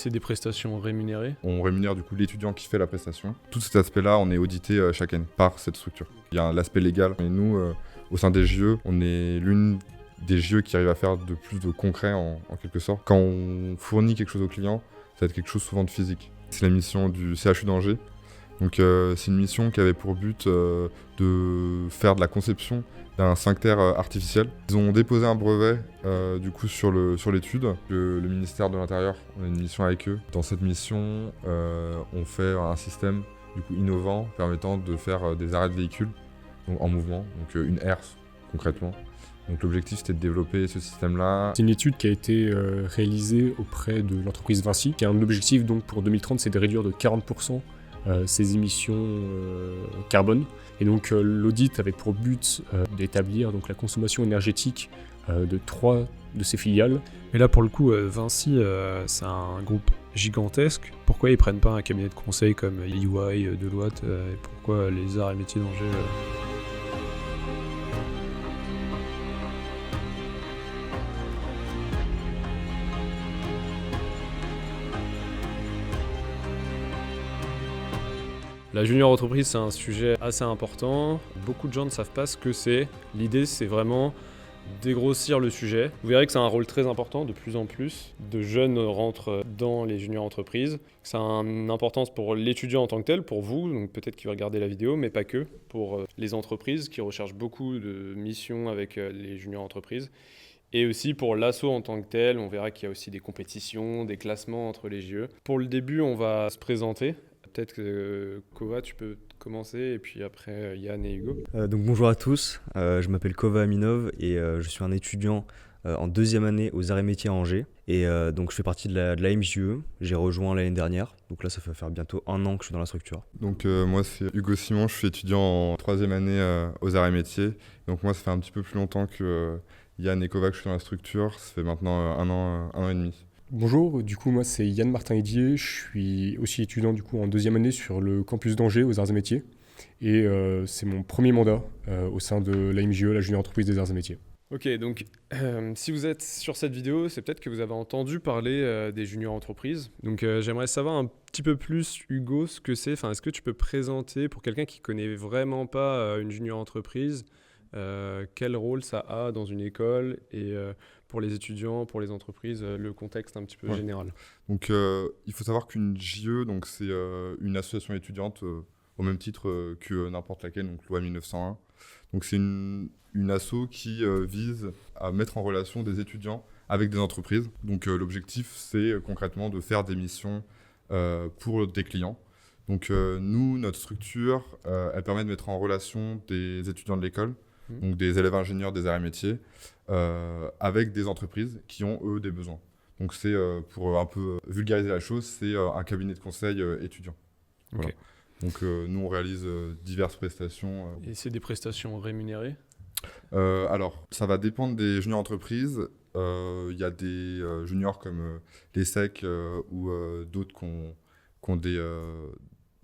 c'est des prestations rémunérées? On rémunère du coup l'étudiant qui fait la prestation. Tout cet aspect-là, on est audité chaque année par cette structure. Il y a l'aspect légal. Et nous, au sein des JE, on est l'une des JE qui arrive à faire de plus de concret en quelque sorte. Quand on fournit quelque chose au client, ça va être quelque chose souvent de physique. C'est la mission du CHU d'Angers. Donc c'est une mission qui avait pour but de faire de la conception d'un sphincter artificiel. Ils ont déposé un brevet du coup sur l'étude. Le ministère de l'Intérieur, on a une mission avec eux. Dans cette mission, on fait un système du coup innovant permettant de faire des arrêts de véhicules donc, en mouvement, donc une herse concrètement. Donc l'objectif c'était de développer ce système-là. C'est une étude qui a été réalisée auprès de l'entreprise Vinci, qui a un objectif donc pour 2030, c'est de réduire de 40% ses émissions carbone. Et donc l'audit avait pour but d'établir donc la consommation énergétique de 3 de ses filiales. Mais là pour le coup, Vinci, c'est un groupe gigantesque. Pourquoi ils prennent pas un cabinet de conseil comme EY, Deloitte, et pourquoi les arts et métiers d'Angers La junior entreprise, c'est un sujet assez important. Beaucoup de gens ne savent pas ce que c'est. L'idée, c'est vraiment dégrossir le sujet. Vous verrez que c'est un rôle très important. De plus en plus de jeunes rentrent dans les junior entreprises. Ça a une importance pour l'étudiant en tant que tel, pour vous, donc peut-être qui va regarder la vidéo, mais pas que. Pour les entreprises qui recherchent beaucoup de missions avec les junior entreprises. Et aussi pour l'asso en tant que tel, on verra qu'il y a aussi des compétitions, des classements entre les JE. Pour le début, on va se présenter. Peut-être que Kova, tu peux commencer, et puis après Yann et Hugo. Donc bonjour à tous, je m'appelle Kova Aminov et je suis un étudiant en deuxième année aux arts et métiers à Angers. Et donc je fais partie de la MJE, j'ai rejoint l'année dernière, donc là ça fait faire bientôt 1 an que je suis dans la structure. Donc moi c'est Hugo Simon, je suis étudiant en troisième année aux arts et métiers. Donc moi ça fait un petit peu plus longtemps que Yann et Kova que je suis dans la structure, ça fait maintenant 1 an et demi. Bonjour, du coup moi c'est Yann Martin-Hédier, je suis aussi étudiant du coup en deuxième année sur le campus d'Angers aux arts et métiers. Et c'est mon premier mandat au sein de la MJE, la junior entreprise des arts et métiers. Ok, donc si vous êtes sur cette vidéo, c'est peut-être que vous avez entendu parler des junior entreprises. Donc j'aimerais savoir un petit peu plus, Hugo, ce que c'est. Enfin, est-ce que tu peux présenter pour quelqu'un qui ne connaît vraiment pas une junior entreprise, quel rôle ça a dans une école et pour les étudiants, pour les entreprises, le contexte un petit peu général. Donc il faut savoir qu'une JE, donc, c'est une association étudiante au même titre que n'importe laquelle, donc loi 1901. Donc c'est une asso qui vise à mettre en relation des étudiants avec des entreprises. Donc l'objectif c'est concrètement de faire des missions pour des clients. Donc nous, notre structure, elle permet de mettre en relation des étudiants de l'école, donc des élèves ingénieurs des arts et métiers, avec des entreprises qui ont eux des besoins. Donc c'est, pour un peu vulgariser la chose, c'est un cabinet de conseil étudiant. Voilà. Okay. Donc nous on réalise diverses prestations. Et c'est des prestations rémunérées? Alors ça va dépendre des juniors entreprises. Il y a des juniors comme les SEC ou d'autres qui ont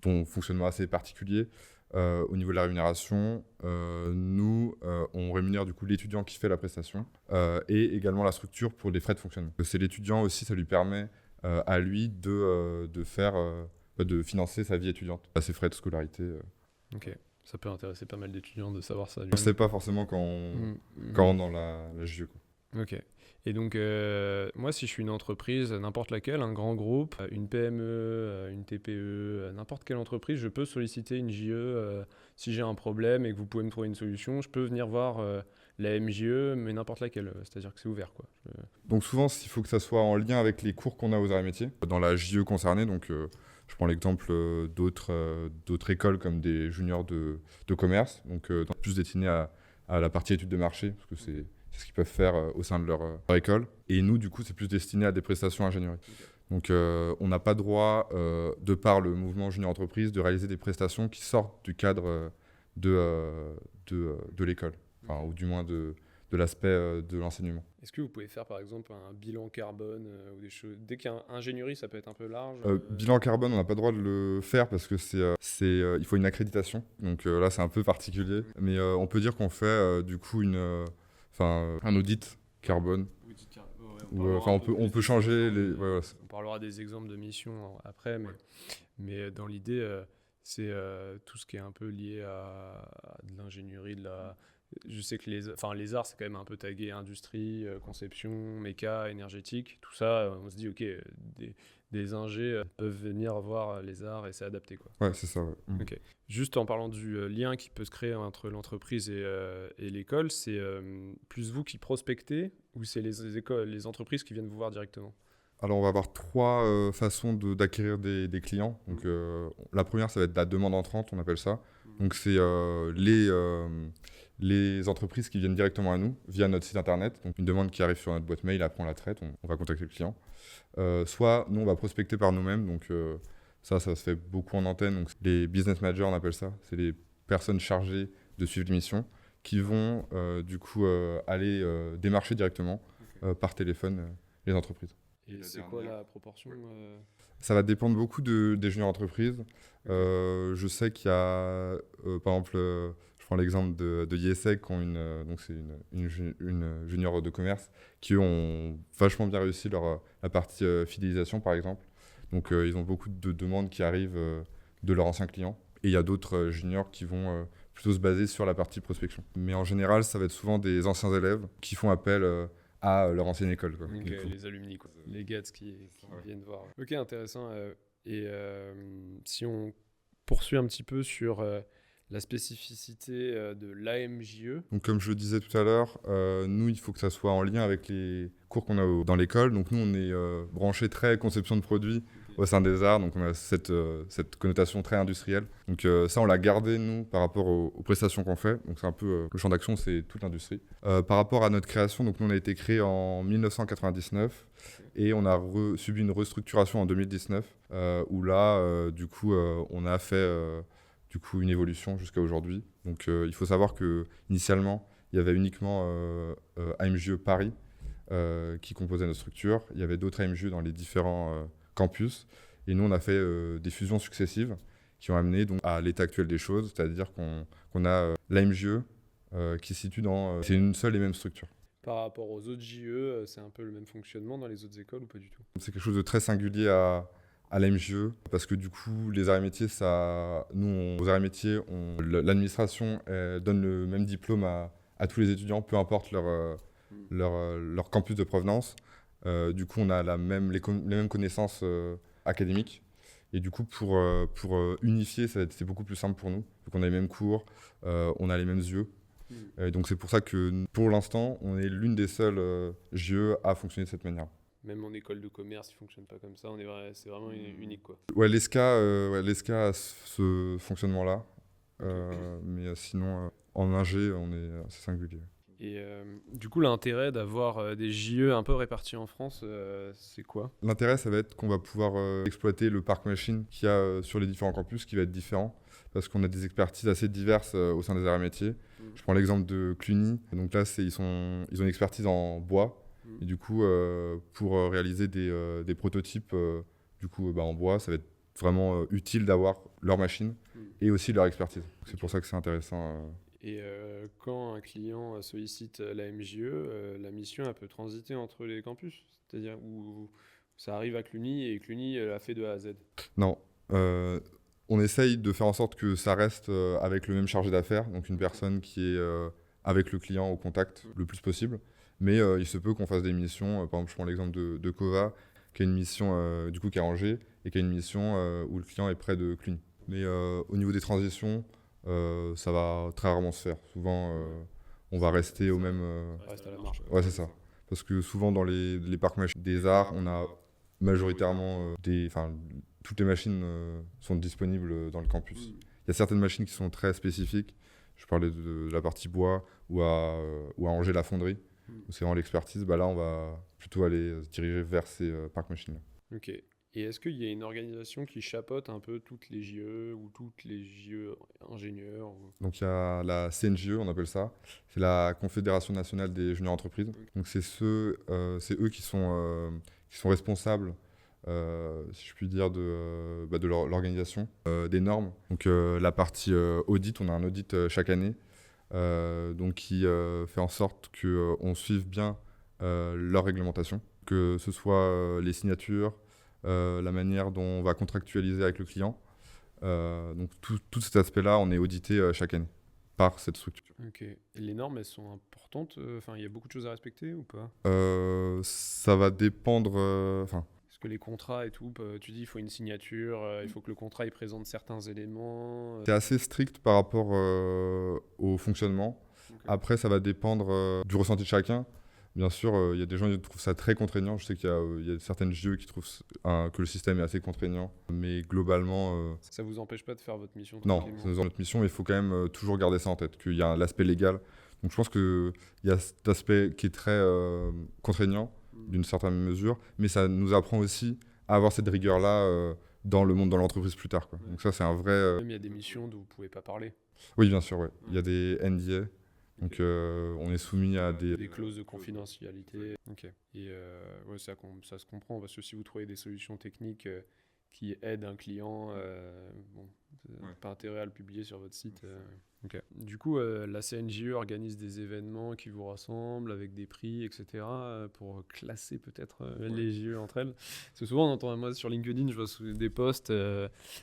dont fonctionnement assez particulier. Au niveau de la rémunération, nous, on rémunère du coup l'étudiant qui fait la prestation et également la structure pour les frais de fonctionnement. C'est l'étudiant aussi, ça lui permet à lui de financer sa vie étudiante, ses frais de scolarité. Ok, ça peut intéresser pas mal d'étudiants de savoir ça. On ne sait pas forcément quand on rentre dans la JE, quoi. Ok. Et donc, moi, si je suis une entreprise, n'importe laquelle, un grand groupe, une PME, une TPE, n'importe quelle entreprise, je peux solliciter une JE si j'ai un problème et que vous pouvez me trouver une solution. Je peux venir voir la MJE, mais n'importe laquelle, c'est-à-dire que c'est ouvert, quoi. Donc souvent, il faut que ça soit en lien avec les cours qu'on a aux arts et métiers. Dans la JE concernée, donc je prends l'exemple d'autres écoles comme des juniors de commerce, donc plus destinés à la partie études de marché, parce que c'est ce qu'ils peuvent faire au sein de leur école. Et nous, du coup, c'est plus destiné à des prestations ingénierie. Donc, on n'a pas droit, de par le mouvement junior entreprise, de réaliser des prestations qui sortent du cadre de l'école, enfin, ou du moins de l'aspect de l'enseignement. Est-ce que vous pouvez faire, par exemple, un bilan carbone ou des choses... Dès qu'il y a ingénierie, ça peut être un peu large. Bilan carbone, on n'a pas le droit de le faire parce que il faut une accréditation. Donc là, c'est un peu particulier. Mais on peut dire qu'on fait, du coup, un audit carbone. On peut changer les... On parlera des exemples de missions après, mais dans l'idée, c'est tout ce qui est un peu lié à de l'ingénierie, je sais que les arts, c'est quand même un peu tagué industrie, conception, méca, énergétique. Tout ça, on se dit, ok, des ingés peuvent venir voir les arts et s'adapter, quoi. Ouais, c'est ça, ouais. Ok. Juste en parlant du lien qui peut se créer entre l'entreprise et l'école, c'est plus vous qui prospectez ou c'est les entreprises qui viennent vous voir directement? Alors, on va avoir 3 façons d'acquérir des clients. Donc, la première, ça va être la demande entrante, on appelle ça. Donc, c'est les entreprises qui viennent directement à nous via notre site internet. Donc, une demande qui arrive sur notre boîte mail, après on la traite, on va contacter le client. Soit, nous, on va prospecter par nous-mêmes. Donc, ça se fait beaucoup en antenne. Donc, les business managers, on appelle ça. C'est les personnes chargées de suivre l'émission qui vont, aller démarcher directement par téléphone les entreprises. Et c'est quoi la proportion Ça va dépendre beaucoup des juniors entreprises. Je sais qu'il y a, par exemple, je prends l'exemple de Yesec, qui ont donc c'est une junior de commerce, qui eux ont vachement bien réussi la partie fidélisation, par exemple. Donc ils ont beaucoup de demandes qui arrivent de leurs anciens clients. Et il y a d'autres juniors qui vont plutôt se baser sur la partie prospection. Mais en général, ça va être souvent des anciens élèves qui font appel à leur ancienne école, quoi. Donc, les alumni, quoi. Les gars qui viennent voir. Ok, intéressant. Et si on poursuit un petit peu sur la spécificité de l'AMJE. Donc, comme je le disais tout à l'heure, nous, il faut que ça soit en lien avec les cours qu'on a dans l'école. Donc, nous, on est branché très conception de produits au sein des arts. Donc, on a cette connotation très industrielle. Donc, ça, on l'a gardé, nous, par rapport aux prestations qu'on fait. Donc, c'est un peu le champ d'action, c'est toute l'industrie. Par rapport à notre création, donc, nous, on a été créé en 1999 et on a subi une restructuration en 2019 où là, on a fait... une évolution jusqu'à aujourd'hui. Donc il faut savoir que initialement il y avait uniquement AMJE Paris qui composait notre structure. Il y avait d'autres AMJE dans les différents campus. Et nous, on a fait des fusions successives qui ont amené donc, à l'état actuel des choses, c'est-à-dire qu'on a l'AMJE qui se situe dans... c'est une seule et même structure. Par rapport aux autres JE, c'est un peu le même fonctionnement dans les autres écoles ou pas du tout? C'est quelque chose de très singulier à l'AMJE, parce que du coup, les arts et métiers, aux arts et métiers, l'administration donne le même diplôme à tous les étudiants, peu importe leur campus de provenance. Du coup, on a les mêmes connaissances académiques. Et du coup, pour unifier, c'est beaucoup plus simple pour nous. Donc, on a les mêmes cours, on a les mêmes yeux. Donc, c'est pour ça que, pour l'instant, on est l'une des seules JE à fonctionner de cette manière. Même en école de commerce, ils ne fonctionnent pas comme ça. C'est vraiment unique, quoi. Ouais, l'ESCA a ce fonctionnement-là. Mais sinon, en ingé, on est assez singulier. Et du coup, l'intérêt d'avoir des JE un peu répartis en France, c'est quoi? L'intérêt, ça va être qu'on va pouvoir exploiter le parc machine qu'il y a sur les différents campus, qui va être différent, parce qu'on a des expertises assez diverses au sein des arts et métiers. Je prends l'exemple de Cluny. Donc là, ils ont une expertise en bois. Et du coup, pour réaliser des prototypes en bois, ça va être vraiment utile d'avoir leur machine et aussi leur expertise. C'est pour ça que c'est intéressant. Et quand un client sollicite l'AMJE, la mission elle peut transiter entre les campus, c'est-à-dire où ça arrive à Cluny et Cluny l'a fait de A à Z. Non, on essaye de faire en sorte que ça reste avec le même chargé d'affaires, donc une personne qui est avec le client au contact le plus possible. Mais il se peut qu'on fasse des missions, par exemple je prends l'exemple de Cova, qui a une mission qui est à Angers, et qui a une mission où le client est près de Cluny. Mais au niveau des transitions, ça va très rarement se faire. Souvent, on va rester au même... Reste à la marge. Ouais, c'est ça. Parce que souvent, dans les parcs machines des arts, on a majoritairement toutes les machines sont disponibles dans le campus. Il y a certaines machines qui sont très spécifiques. Je parlais de la partie bois ou à Angers, la fonderie. C'est vraiment l'expertise. Là, on va plutôt aller se diriger vers ces parcs machines-là. Ok. Et est-ce qu'il y a une organisation qui chapeaute un peu toutes les JE ou toutes les JE ingénieurs Donc il y a la CNJE, on appelle ça. C'est la Confédération nationale des juniors entreprises. Donc c'est eux qui sont responsables, si je puis dire, de l'organisation, des normes. Donc la partie audit, on a un audit chaque année. Donc qui fait en sorte qu'on suive bien leur réglementation, que ce soit les signatures, la manière dont on va contractualiser avec le client. Donc tout cet aspect-là, on est audité chaque année par cette structure. Ok. Et les normes, elles sont importantes. Enfin, il y a beaucoup de choses à respecter ou pas? Ça va dépendre. Est-ce que les contrats et tout, tu dis il faut une signature, il faut que le contrat il présente certains éléments. C'est assez strict par rapport au fonctionnement. Ok. Après, ça va dépendre du ressenti de chacun. Bien sûr, il y a des gens qui trouvent ça très contraignant. Je sais qu'il y a certaines JE qui trouvent que le système est assez contraignant. Mais globalement, Ça vous empêche pas de faire votre mission non, tranquillement? c'est dans notre mission. Il faut quand même toujours garder ça en tête, qu'il y a l'aspect légal. Donc je pense qu'il y a cet aspect qui est très contraignant d'une certaine mesure. Mais ça nous apprend aussi à avoir cette rigueur-là dans le monde, dans l'entreprise plus tard, quoi. Donc ça, c'est un vrai... Même il y a des missions dont vous pouvez pas parler. Oui, bien sûr, ouais. Il y a des NDA. Donc on est soumis à Des clauses de confidentialité. Ok. Et ouais, ça se comprend parce que si vous trouvez des solutions techniques qui aident un client, bon, pas intérêt à le publier sur votre site. Ok. Du coup, la CNJE organise des événements qui vous rassemblent avec des prix, etc. Pour classer peut-être les JE entre elles. Parce que souvent, on entend, moi sur LinkedIn, je vois des posts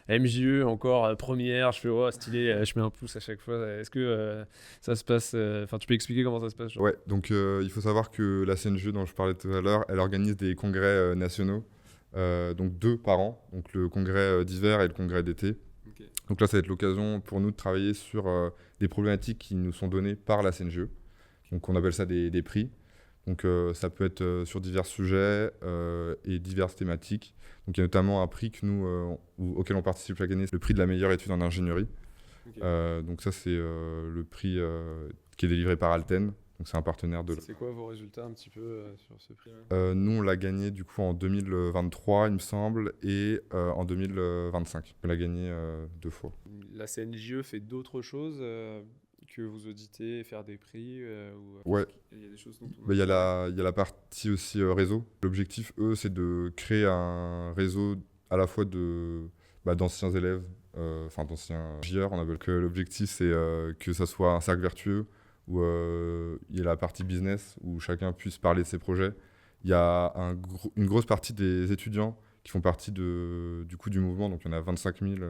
MJE encore première, je fais oh stylé, je mets un pouce à chaque fois. Est-ce que ça se passe enfin, tu peux expliquer comment ça se passe, genre? Ouais, donc il faut savoir que la CNJE dont je parlais tout à l'heure, elle organise des congrès nationaux, donc 2 par an, donc le congrès d'hiver et le congrès d'été. Ok. Donc là, ça va être l'occasion pour nous de travailler sur des problématiques qui nous sont données par la CNJE. Donc on appelle ça des prix. Donc ça peut être sur divers sujets et diverses thématiques. Donc il y a notamment un prix que auquel on participe chaque année, c'est le prix de la meilleure étude en ingénierie. Ok. Donc ça, c'est le prix qui est délivré par Alten. Donc c'est un partenaire de... C'est quoi vos résultats un petit peu sur ce prix-là? Nous, on l'a gagné du coup en 2023, il me semble, et en 2025. On l'a gagné 2 fois. La CNJE fait d'autres choses que vous auditez, faire des prix Ouais. Il y a des choses dont on Il y a la partie aussi réseau. L'objectif, eux, c'est de créer un réseau à la fois d'anciens élèves, d'anciens JR. On appelle que l'objectif, c'est que ça soit un cercle vertueux où il y a la partie business, où chacun puisse parler de ses projets. Il y a une grosse partie des étudiants qui font partie du mouvement. Donc il y en a 25 000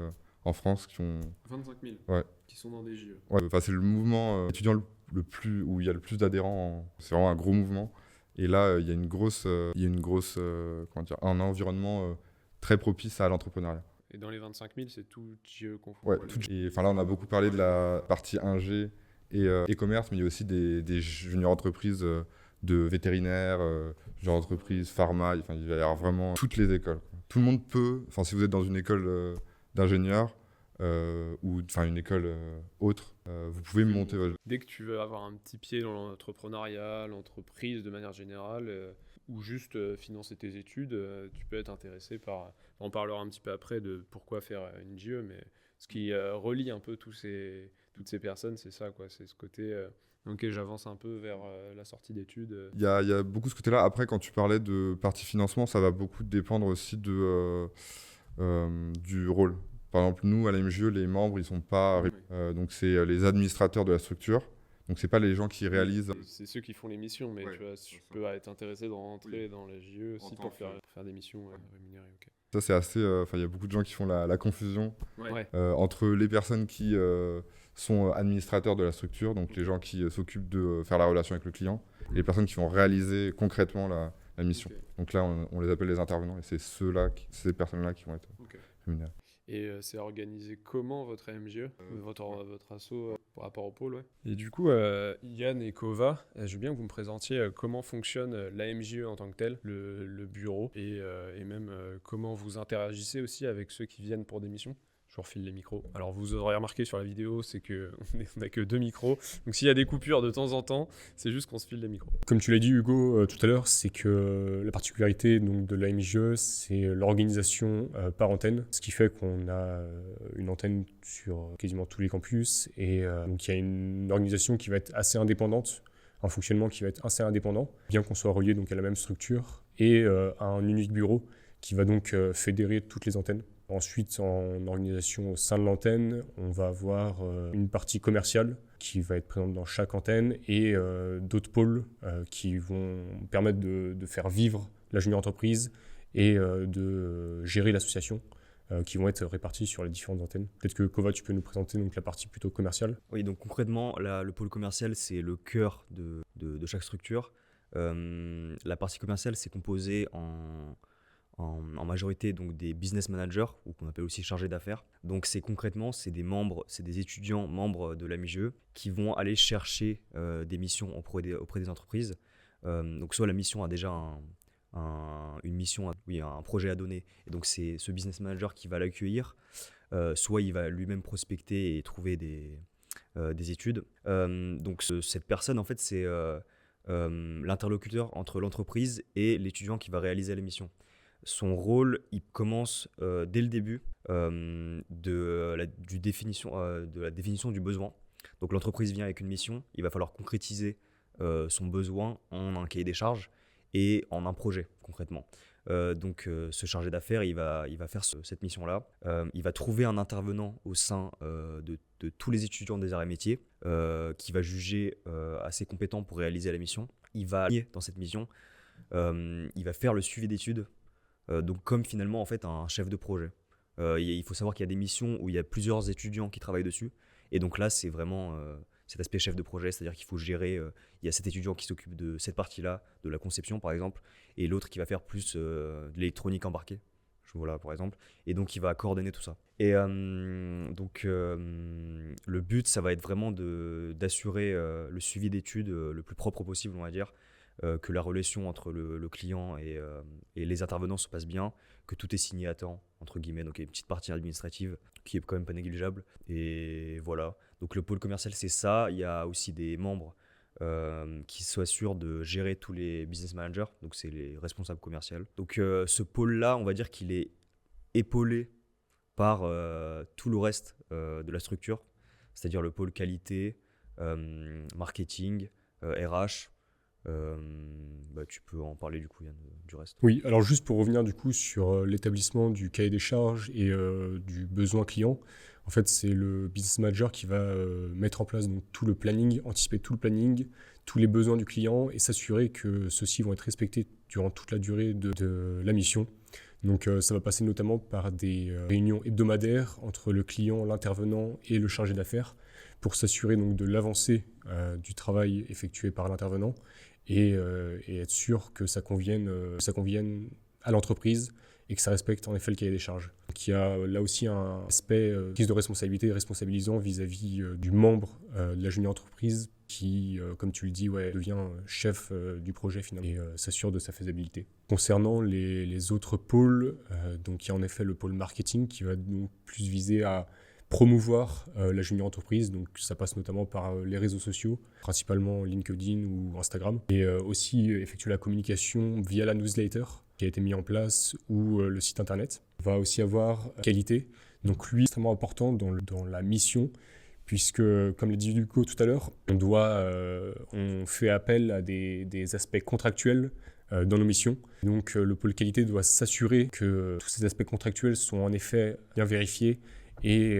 en France qui ont... 25 000 Ouais. qui sont dans des JE. Ouais, c'est le mouvement étudiant où il y a le plus d'adhérents. C'est vraiment un gros mouvement. Et là, il y a un environnement très propice à l'entrepreneuriat. Et dans les 25 000, c'est tout JE confondu. Ouais, et là, on a beaucoup parlé de la partie ingé et e-commerce, mais il y a aussi des juniors entreprises de vétérinaires, juniors entreprises, pharma. Enfin, il va y avoir vraiment toutes les écoles. Tout le monde peut, si vous êtes dans une école d'ingénieur, ou une école autre, vous pouvez monter. Dès que tu veux avoir un petit pied dans l'entrepreneuriat, l'entreprise de manière générale, ou juste financer tes études, tu peux être intéressé par... On parlera un petit peu après de pourquoi faire une JE, mais ce qui relie un peu toutes ces personnes, c'est ça, quoi. C'est ce côté... ok, j'avance un peu vers la sortie d'études. Il y a beaucoup ce côté-là. Après, quand tu parlais de partie financement, ça va beaucoup dépendre aussi du rôle. Par exemple, nous, à la MJE, les membres, ils sont pas... donc, c'est les administrateurs de la structure. Donc, c'est pas les gens qui réalisent... C'est ceux qui font les missions, mais tu vois, tu peux être intéressé de rentrer dans la JE aussi pour faire des missions rémunérées. Okay. Ça, c'est assez... il y a beaucoup de gens qui font la confusion Ouais. entre les personnes qui sont administrateurs de la structure, donc les gens qui s'occupent de faire la relation avec le client, et les personnes qui vont réaliser concrètement la mission. Okay. Donc là, on les appelle les intervenants, et c'est ces personnes-là qui vont être rémunérées. Et c'est organisé comment votre MJE, votre asso par rapport au pôle, ouais. Et du coup, Yann et Kova, je veux bien que vous me présentiez comment fonctionne la MJE en tant que tel, le bureau, et même comment vous interagissez aussi avec ceux qui viennent pour des missions. Je vous refile les micros. Alors vous aurez remarqué sur la vidéo, c'est qu'on n'a que 2 micros. Donc s'il y a des coupures de temps en temps, c'est juste qu'on se file les micros. Comme tu l'as dit Hugo tout à l'heure, c'est que la particularité donc, de la MJE, c'est l'organisation par antenne. Ce qui fait qu'on a une antenne sur quasiment tous les campus. Et donc il y a une organisation qui va être assez indépendante, un fonctionnement qui va être assez indépendant, bien qu'on soit relié donc, à la même structure, et à un unique bureau qui va donc fédérer toutes les antennes. Ensuite, en organisation au sein de l'antenne, on va avoir une partie commerciale qui va être présente dans chaque antenne et d'autres pôles qui vont permettre de faire vivre la junior entreprise et de gérer l'association qui vont être répartis sur les différentes antennes. Peut-être que Kova, tu peux nous présenter donc la partie plutôt commerciale. Oui, donc concrètement, le pôle commercial, c'est le cœur de chaque structure. La partie commerciale, c'est composé en majorité donc des business managers, ou qu'on appelle aussi chargés d'affaires. Donc concrètement, c'est des étudiants membres de la MIGE qui vont aller chercher des missions auprès des entreprises. Donc soit la mission a déjà un projet à donner, et donc c'est ce business manager qui va l'accueillir, soit il va lui-même prospecter et trouver des études. Donc cette personne, en fait, c'est l'interlocuteur entre l'entreprise et l'étudiant qui va réaliser la mission. Son rôle, il commence dès le début de la définition du besoin. Donc l'entreprise vient avec une mission, il va falloir concrétiser son besoin en un cahier des charges et en un projet concrètement. Donc ce chargé d'affaires, il va faire cette mission-là. Il va trouver un intervenant au sein de tous les étudiants des arts et métiers qui va juger assez compétent pour réaliser la mission. Il va aller dans cette mission, il va faire le suivi d'études, donc comme finalement en fait un chef de projet. Il faut savoir qu'il y a des missions où il y a plusieurs étudiants qui travaillent dessus, et donc là c'est vraiment cet aspect chef de projet, c'est-à-dire qu'il faut gérer, il y a cet étudiant qui s'occupe de cette partie-là, de la conception par exemple, et l'autre qui va faire plus de l'électronique embarquée, voilà, par exemple, et donc il va coordonner tout ça. Et donc le but, ça va être vraiment d'assurer le suivi d'études le plus propre possible, on va dire, que la relation entre le client et les intervenants se passe bien, que tout est signé à temps, entre guillemets, donc il y a une petite partie administrative qui est quand même pas négligeable, et voilà. Donc le pôle commercial, c'est ça. Il y a aussi des membres qui s'assurent de gérer tous les business managers, donc c'est les responsables commerciaux. Donc ce pôle-là, on va dire qu'il est épaulé par tout le reste de la structure, c'est-à-dire le pôle qualité, marketing, RH. Tu peux en parler du coup, Yann, du reste. Oui, alors juste pour revenir du coup sur l'établissement du cahier des charges et du besoin client, en fait c'est le business manager qui va mettre en place donc, tout le planning, anticiper tout le planning, tous les besoins du client et s'assurer que ceux-ci vont être respectés durant toute la durée de la mission. Donc ça va passer notamment par des réunions hebdomadaires entre le client, l'intervenant et le chargé d'affaires pour s'assurer donc de l'avancée du travail effectué par l'intervenant et être sûr que ça convienne à l'entreprise et que ça respecte en effet le cahier des charges. Donc il y a là aussi un aspect prise de responsabilité responsabilisant vis-à-vis du membre de la junior entreprise qui, comme tu le dis, devient chef du projet finalement et s'assure de sa faisabilité. Concernant les autres pôles, donc il y a en effet le pôle marketing qui va donc plus viser à promouvoir la junior entreprise, donc ça passe notamment par les réseaux sociaux, principalement LinkedIn ou Instagram, et aussi effectuer la communication via la newsletter qui a été mis en place ou le site internet. On va aussi avoir qualité, donc lui extrêmement important dans la mission, puisque comme l'a dit Hugo tout à l'heure, on fait appel à des aspects contractuels dans nos missions. Donc le pôle qualité doit s'assurer que tous ces aspects contractuels sont en effet bien vérifiés et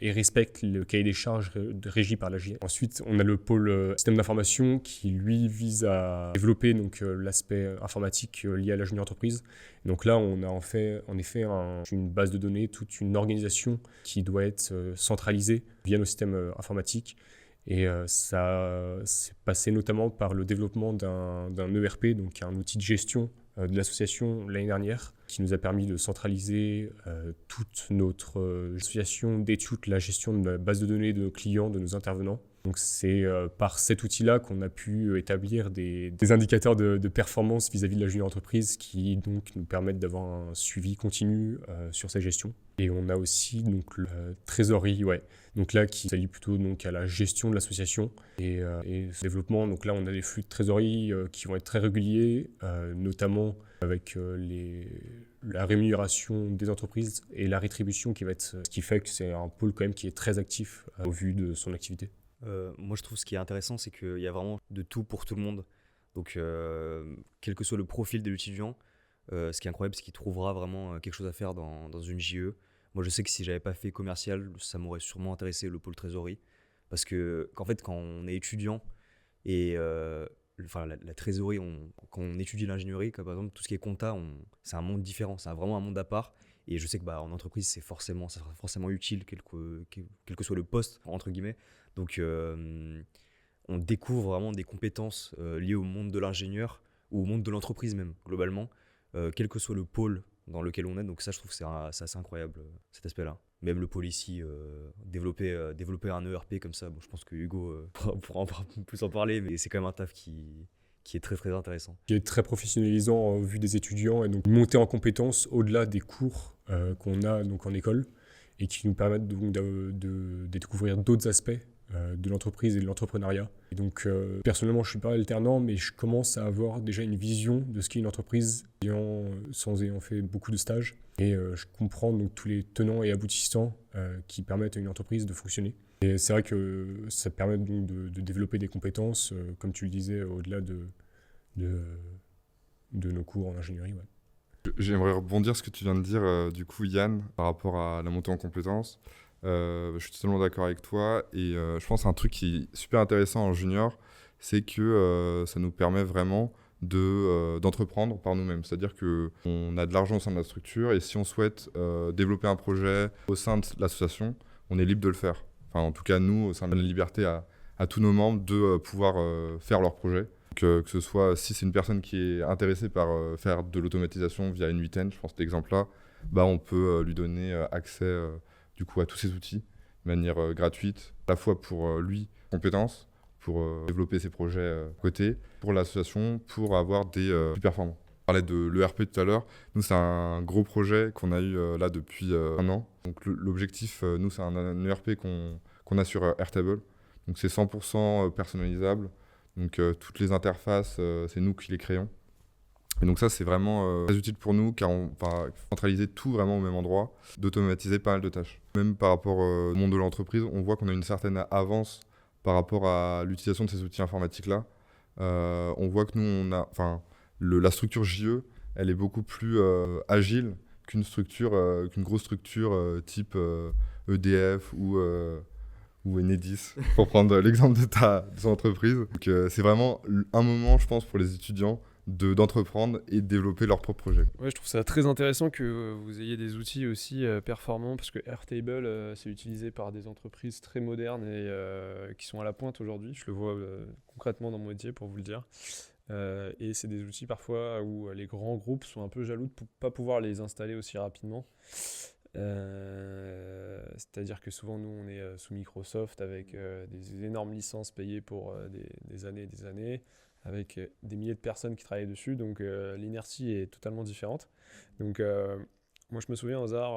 respecte le cahier des charges régi par l'AGI. Ensuite, on a le pôle système d'information qui, lui, vise à développer donc, l'aspect informatique lié à la junior entreprise. Donc là, on a en effet une base de données, toute une organisation qui doit être centralisée via nos systèmes informatiques. Et ça s'est passé notamment par le développement d'un ERP, donc un outil de gestion de l'association l'année dernière, qui nous a permis de centraliser toute notre association, d'études, la gestion de la base de données de nos clients, de nos intervenants. Donc c'est par cet outil-là qu'on a pu établir des indicateurs de performance vis-à-vis de la junior entreprise qui donc nous permettent d'avoir un suivi continu sur sa gestion. Et on a aussi donc le trésorerie, donc là qui s'allie plutôt donc à la gestion de l'association et ce développement. Donc là on a des flux de trésorerie qui vont être très réguliers, notamment avec la rémunération des entreprises et la rétribution qui va être ce qui fait que c'est un pôle quand même qui est très actif au vu de son activité. Moi je trouve ce qui est intéressant, c'est qu'il y a vraiment de tout pour tout le monde. Donc quel que soit le profil de l'étudiant, Ce qui est incroyable, c'est qu'il trouvera vraiment quelque chose à faire dans une JE. Moi, je sais que si j'avais pas fait commercial, ça m'aurait sûrement intéressé le pôle trésorerie. Parce que, qu'en fait, quand on est étudiant et enfin, la trésorerie, quand on étudie l'ingénierie, comme par exemple tout ce qui est compta, c'est un monde différent, c'est vraiment un monde à part. Et je sais que en entreprise, ça sera forcément utile, quel que soit le poste, entre guillemets. Donc, on découvre vraiment des compétences liées au monde de l'ingénieur ou au monde de l'entreprise même, globalement, quel que soit le pôle dans lequel on est. Donc ça, je trouve que c'est assez incroyable, cet aspect-là. Même le pôle ici, développer un ERP comme ça, bon, je pense que Hugo pourra plus en parler, mais c'est quand même un taf qui est très très intéressant. Qui est très professionnalisant en vue des étudiants et donc monter en compétences au-delà des cours qu'on a donc en école et qui nous permettent donc de découvrir d'autres aspects de l'entreprise et de l'entrepreneuriat. Et donc personnellement, je ne suis pas alternant, mais je commence à avoir déjà une vision de ce qu'est une entreprise sans ayant fait beaucoup de stages. Et je comprends donc tous les tenants et aboutissants qui permettent à une entreprise de fonctionner. Et c'est vrai que ça permet donc de développer des compétences, comme tu le disais, au-delà de nos cours en ingénierie. Ouais. J'aimerais rebondir sur ce que tu viens de dire, du coup, Yann, par rapport à la montée en compétences. Je suis totalement d'accord avec toi et je pense un truc qui est super intéressant en junior, c'est que ça nous permet vraiment d'entreprendre par nous-mêmes. C'est-à-dire qu'on a de l'argent au sein de la structure et si on souhaite développer un projet au sein de l'association, on est libre de le faire. Enfin, en tout cas, nous, ça donne la liberté à tous nos membres de pouvoir faire leur projet. Que ce soit, si c'est une personne qui est intéressée par faire de l'automatisation via une 8N, je pense que cet exemple-là, on peut lui donner accès du coup à tous ces outils de manière gratuite, à la fois pour lui, compétences, pour développer ses projets à côté, pour l'association, pour avoir des plus performants. On parlait de l'ERP tout à l'heure. Nous, c'est un gros projet qu'on a eu là depuis un an. Donc l'objectif, nous, c'est un ERP qu'on a sur Airtable. Donc c'est 100% personnalisable. Donc toutes les interfaces, c'est nous qui les créons. Et donc ça, c'est vraiment très utile pour nous car on va centraliser tout vraiment au même endroit, d'automatiser pas mal de tâches. Même par rapport au monde de l'entreprise, on voit qu'on a une certaine avance par rapport à l'utilisation de ces outils informatiques-là. On voit que nous, la structure JE, elle est beaucoup plus agile qu'une grosse structure type EDF ou Enedis, pour prendre l'exemple de ton entreprise. Donc c'est vraiment un moment, je pense, pour les étudiants d'entreprendre et de développer leur propre projet. Ouais, je trouve ça très intéressant que vous ayez des outils aussi performants parce que Airtable, c'est utilisé par des entreprises très modernes et qui sont à la pointe aujourd'hui. Je le vois concrètement dans mon métier, pour vous le dire. Et c'est des outils parfois où les grands groupes sont un peu jaloux de ne pas pouvoir les installer aussi rapidement. C'est-à-dire que souvent nous on est sous Microsoft avec des énormes licences payées pour des années et des années, avec des milliers de personnes qui travaillent dessus, donc l'inertie est totalement différente. Donc moi je me souviens au hasard,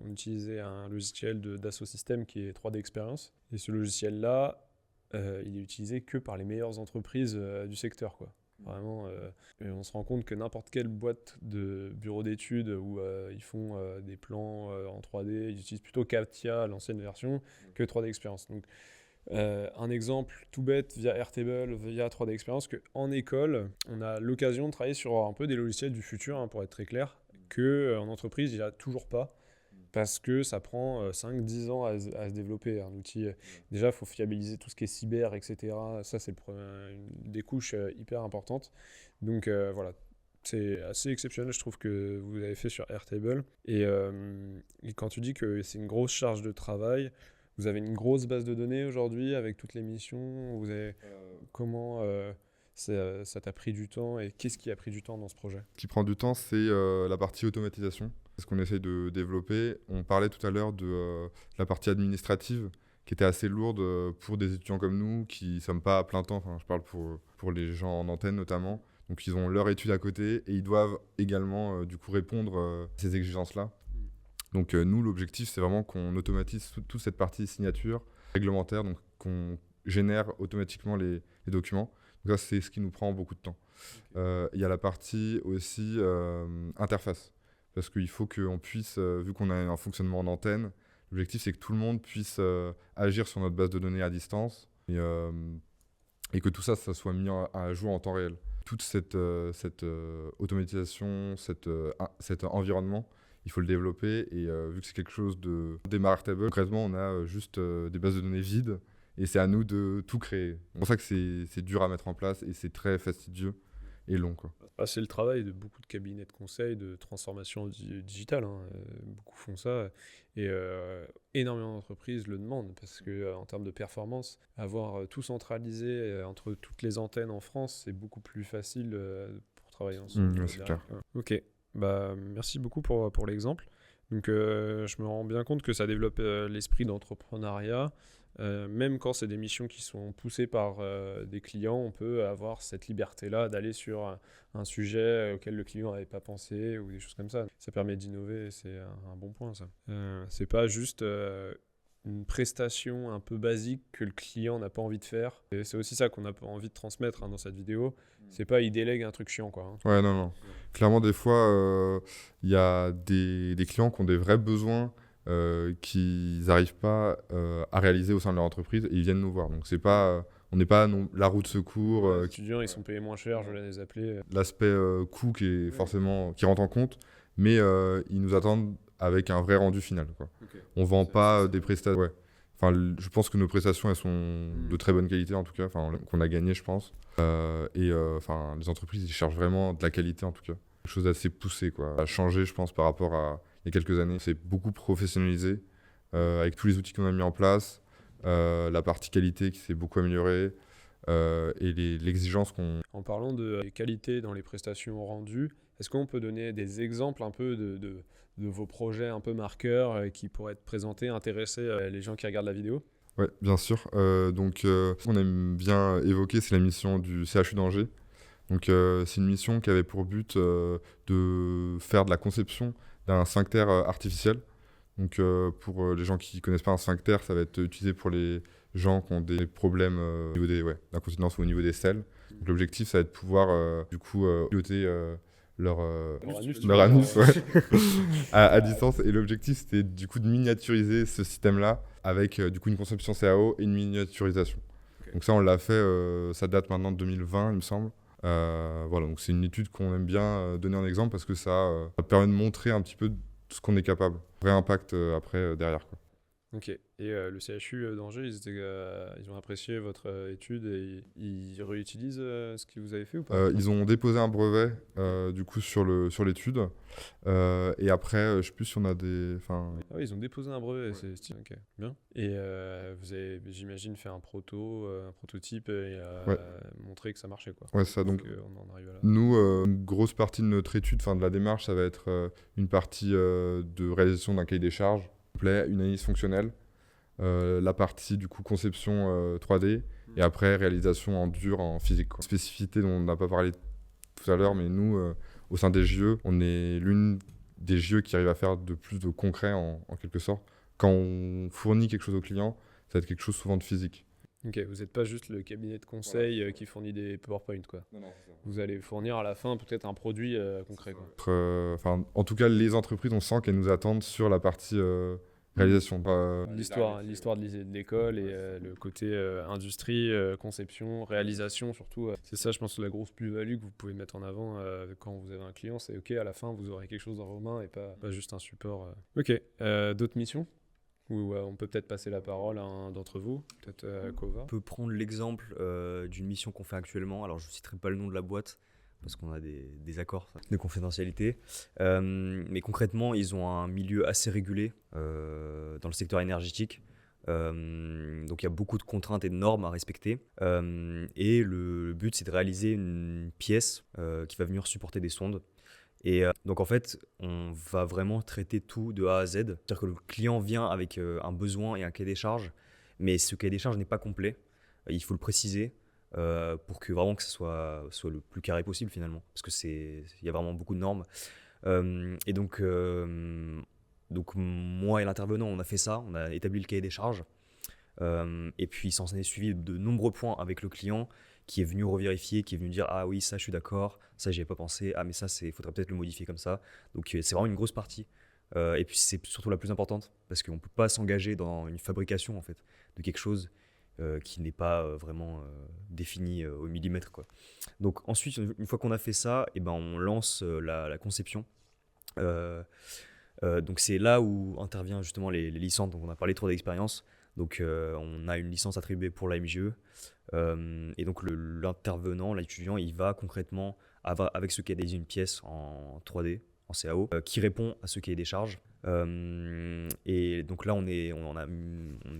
on utilisait un logiciel d'Asso Systèmes qui est 3D Experience, et ce logiciel là il est utilisé que par les meilleures entreprises du secteur, quoi. Vraiment, et on se rend compte que n'importe quelle boîte de bureau d'études où ils font des plans en 3D, ils utilisent plutôt CATIA, l'ancienne version, que 3D Experience. Donc, un exemple tout bête via Airtable, via 3D Experience, qu'en école, on a l'occasion de travailler sur un peu des logiciels du futur, hein, pour être très clair, qu'en entreprise, il n'y a toujours pas. Parce que ça prend 5-10 ans à se développer un outil. Déjà, il faut fiabiliser tout ce qui est cyber, etc. Ça, c'est des couches hyper importantes. Donc voilà, c'est assez exceptionnel, je trouve, que vous avez fait sur Airtable. Et quand tu dis que c'est une grosse charge de travail, vous avez une grosse base de données aujourd'hui avec toutes les missions. Vous avez, comment ça t'a pris du temps et qu'est-ce qui a pris du temps dans ce projet ? Ce qui prend du temps, c'est la partie automatisation. C'est ce qu'on essaye de développer. On parlait tout à l'heure de la partie administrative qui était assez lourde pour des étudiants comme nous qui ne sommes pas à plein temps. Enfin, je parle pour les gens en antenne notamment. Donc ils ont leur étude à côté et ils doivent également du coup répondre à ces exigences-là. Donc nous, l'objectif, c'est vraiment qu'on automatise toute cette partie signature réglementaire, donc qu'on génère automatiquement les documents. Donc ça, c'est ce qui nous prend beaucoup de temps. Il y a la partie aussi interface. Parce qu'il faut qu'on puisse, vu qu'on a un fonctionnement en antenne, l'objectif c'est que tout le monde puisse agir sur notre base de données à distance et que tout ça soit mis à jour en temps réel. Toute cette automatisation, cet environnement, il faut le développer. Et vu que c'est quelque chose de démarrage table, concrètement, on a juste des bases de données vides et c'est à nous de tout créer. C'est pour ça que c'est dur à mettre en place et c'est très fastidieux et long, quoi. C'est le travail de beaucoup de cabinets de conseil, de transformation digitale. Beaucoup font ça. Et énormément d'entreprises le demandent parce que en termes de performance, avoir tout centralisé entre toutes les antennes en France, c'est beaucoup plus facile pour travailler ensemble. Ouais, c'est clair. Ok, merci beaucoup pour l'exemple. Donc je me rends bien compte que ça développe l'esprit d'entrepreneuriat. Même quand c'est des missions qui sont poussées par des clients, on peut avoir cette liberté-là d'aller sur un sujet auquel le client n'avait pas pensé ou des choses comme ça. Ça permet d'innover et c'est un bon point, ça. C'est pas juste une prestation un peu basique que le client n'a pas envie de faire. Et c'est aussi ça qu'on a envie de transmettre dans cette vidéo. C'est pas il délègue un truc chiant, quoi. Ouais, non. Clairement, des fois, il y a des clients qui ont des vrais besoins qu'ils n'arrivent pas à réaliser au sein de leur entreprise et ils viennent nous voir. Donc on n'est pas la roue de secours. Les étudiants, ils sont payés moins cher, je vais les appeler. L'aspect coût qui rentre en compte, mais ils nous attendent avec un vrai rendu final, quoi. Okay. On vend pas des prestations. Ouais. Enfin, je pense que nos prestations, elles sont de très bonne qualité, en tout cas, qu'on a gagné, je pense. Les entreprises, ils cherchent vraiment de la qualité, en tout cas. Quelque chose d'assez poussé, quoi. À changer, je pense, par rapport à il y a quelques années. C'est beaucoup professionnalisé, avec tous les outils qu'on a mis en place, la partie qualité qui s'est beaucoup améliorée, et l'exigence qu'on... En parlant de qualité dans les prestations rendues, est-ce qu'on peut donner des exemples un peu de vos projets un peu marqueurs qui pourraient être présentés, intéresser les gens qui regardent la vidéo ? Oui, bien sûr. On aime bien évoquer, c'est la mission du CHU d'Angers. Donc, c'est une mission qui avait pour but de faire de la conception d'un sphincter artificiel. Donc, pour les gens qui ne connaissent pas un sphincter, ça va être utilisé pour les gens qui ont des problèmes au niveau d'incontinence ou au niveau des selles. Donc, l'objectif, ça va être de pouvoir piloter leur anus à distance. Et l'objectif, c'était du coup de miniaturiser ce système-là avec une conception CAO et une miniaturisation. Okay. Donc ça, on l'a fait, ça date maintenant de 2020, il me semble. Donc c'est une étude qu'on aime bien donner en exemple parce que ça permet de montrer un petit peu de ce qu'on est capable. Vrai impact après derrière, quoi. Ok. Et le CHU d'Angers, ils ont apprécié votre étude et ils réutilisent ce que vous avez fait ou pas ? Ils ont déposé un brevet sur l'étude. Et après, je sais plus si on a des... Ah oui, ils ont déposé un brevet, ouais. C'est stylé. Ok, bien. Et vous avez, j'imagine, fait un prototype et montré que ça marchait, quoi. Ouais, ça. Donc on en arrive à là. Nous, une grosse partie de notre étude, de la démarche, ça va être une partie de réalisation d'un cahier des charges, une analyse fonctionnelle, la partie conception 3D et après réalisation en dur, en physique, quoi. Spécificité dont on n'a pas parlé tout à l'heure, mais nous, au sein des JE, on est l'une des JE qui arrive à faire de plus de concret en quelque sorte. Quand on fournit quelque chose au client, ça va être quelque chose souvent de physique. Ok, vous n'êtes pas juste le cabinet de conseil qui fournit des PowerPoint, quoi. Non, c'est ça. Vous allez fournir à la fin peut-être un produit concret, quoi. En tout cas, les entreprises, on sent qu'elles nous attendent sur la partie réalisation. L'histoire de l'école et le côté industrie, conception, réalisation surtout. C'est ça, je pense, la grosse plus-value que vous pouvez mettre en avant quand vous avez un client. C'est OK, à la fin, vous aurez quelque chose dans vos mains et pas juste un support. OK, d'autres missions ? Ou on peut peut-être passer la parole à un d'entre vous, peut-être Kova. On peut prendre l'exemple d'une mission qu'on fait actuellement. Alors, je ne citerai pas le nom de la boîte parce qu'on a des accords de confidentialité. Mais concrètement, ils ont un milieu assez régulé dans le secteur énergétique. Donc, il y a beaucoup de contraintes et de normes à respecter. Et le but, c'est de réaliser une pièce qui va venir supporter des sondes. Et donc en fait, on va vraiment traiter tout de A à Z. C'est-à-dire que le client vient avec un besoin et un cahier des charges, mais ce cahier des charges n'est pas complet. Il faut le préciser pour que vraiment que ça soit le plus carré possible finalement, parce que il y a vraiment beaucoup de normes. Et donc moi et l'intervenant, on a fait ça, on a établi le cahier des charges. Et puis s'en est suivi de nombreux points avec le client qui est venu revérifier, qui est venu dire « Ah oui, ça je suis d'accord, ça j'y avais pas pensé, ah mais ça il faudrait peut-être le modifier comme ça ». Donc c'est vraiment une grosse partie. Et puis c'est surtout la plus importante, parce qu'on ne peut pas s'engager dans une fabrication en fait, de quelque chose qui n'est pas vraiment définie au millimètre, quoi. Donc ensuite, une fois qu'on a fait ça, et ben, on lance la conception. Donc c'est là où intervient justement les licences. Donc on a parlé trop d'expérience. Donc on a une licence attribuée pour la MJE. Et donc l'intervenant, l'étudiant, il va concrètement avec ce cahier une pièce en 3D, en CAO, qui répond à ce cahier des charges. Et donc là, on est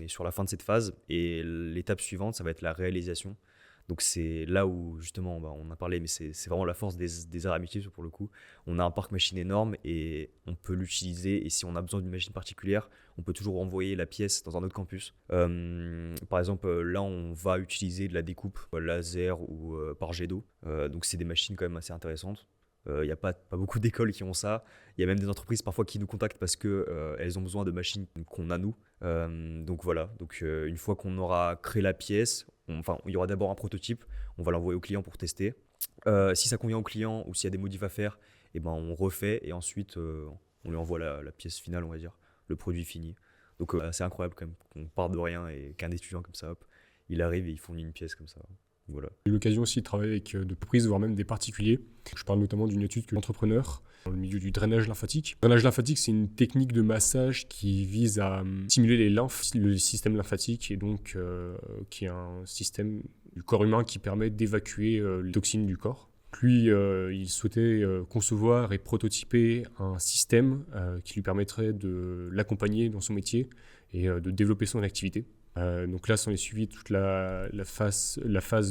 sur la fin de cette phase. Et l'étape suivante, ça va être la réalisation. Donc c'est là où justement, on a parlé, mais c'est vraiment la force des arts amitiés pour le coup. On a un parc machine énorme et on peut l'utiliser. Et si on a besoin d'une machine particulière, on peut toujours envoyer la pièce dans un autre campus. Par exemple, là, on va utiliser de la découpe laser ou par jet d'eau. Donc c'est des machines quand même assez intéressantes. Il n'y a pas beaucoup d'écoles qui ont ça. Il y a même des entreprises parfois qui nous contactent parce qu'elles ont besoin de machines qu'on a nous. Donc voilà, une fois qu'on aura créé la pièce, il y aura d'abord un prototype, on va l'envoyer au client pour tester. Si ça convient au client ou s'il y a des modifs à faire, on refait et ensuite on lui envoie la pièce finale, on va dire, le produit fini. Donc c'est incroyable quand même qu'on parte de rien et qu'un étudiant comme ça, hop, il arrive et il fournit une pièce comme ça. Voilà. J'ai eu l'occasion aussi de travailler avec de prises, voire même des particuliers. Je parle notamment d'une étude que l'entrepreneur dans le milieu du drainage lymphatique. Le drainage lymphatique, c'est une technique de massage qui vise à stimuler les lymphes, le système lymphatique, et donc qui est un système du corps humain qui permet d'évacuer les toxines du corps. Lui, il souhaitait concevoir et prototyper un système qui lui permettrait de l'accompagner dans son métier et de développer son activité. Donc là, s'en est suivi toute la phase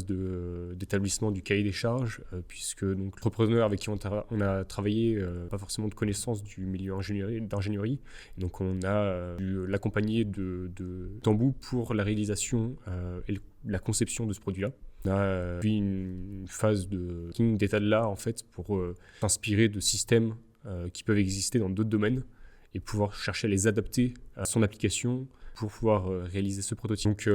d'établissement du cahier des charges, puisque donc, l'entrepreneur avec qui on a travaillé pas forcément de connaissance du milieu d'ingénierie. Donc on a dû l'accompagner de Tambou pour la réalisation et la conception de ce produit-là. On a puis une phase d'état de l'art en fait, pour s'inspirer de systèmes qui peuvent exister dans d'autres domaines et pouvoir chercher à les adapter à son application pour pouvoir réaliser ce prototype. Donc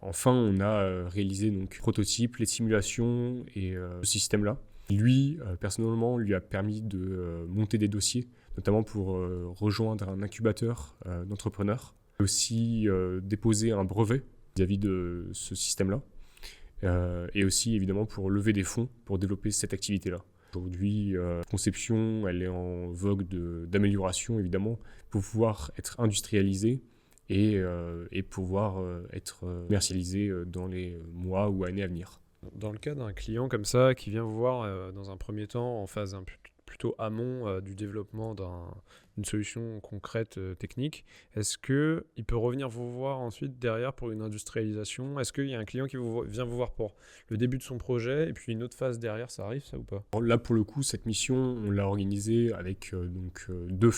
enfin, on a réalisé le prototype, les simulations et ce système-là. Lui, personnellement, lui a permis de monter des dossiers, notamment pour rejoindre un incubateur d'entrepreneurs, aussi déposer un brevet vis-à-vis de ce système-là, et aussi évidemment pour lever des fonds pour développer cette activité-là. Aujourd'hui, la conception, elle est en vogue d'amélioration, évidemment, pour pouvoir être industrialisée et pouvoir être commercialisée dans les mois ou années à venir. Dans le cas d'un client comme ça qui vient vous voir dans un premier temps en phase plutôt amont du développement d'une solution concrète technique, est-ce qu'il peut revenir vous voir ensuite derrière pour une industrialisation? Est-ce qu'il y a un client qui vient vous voir pour le début de son projet et puis une autre phase derrière, ça arrive ça ou pas? Alors là pour le coup, cette mission, on l'a organisée avec deux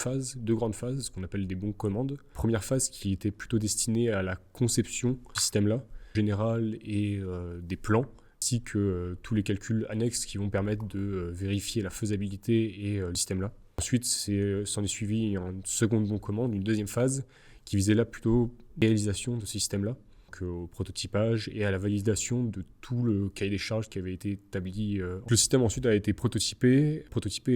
grandes phases, ce qu'on appelle des bons de commande. Première phase qui était plutôt destinée à la conception du système-là, général et des plans, ainsi que tous les calculs annexes qui vont permettre de vérifier la faisabilité et le système-là. Ensuite, s'en est suivi une seconde bon commande, une deuxième phase, qui visait là plutôt réalisation de ce système-là, au prototypage et à la validation de tout le cahier des charges qui avait été établi. Le système ensuite a été prototypé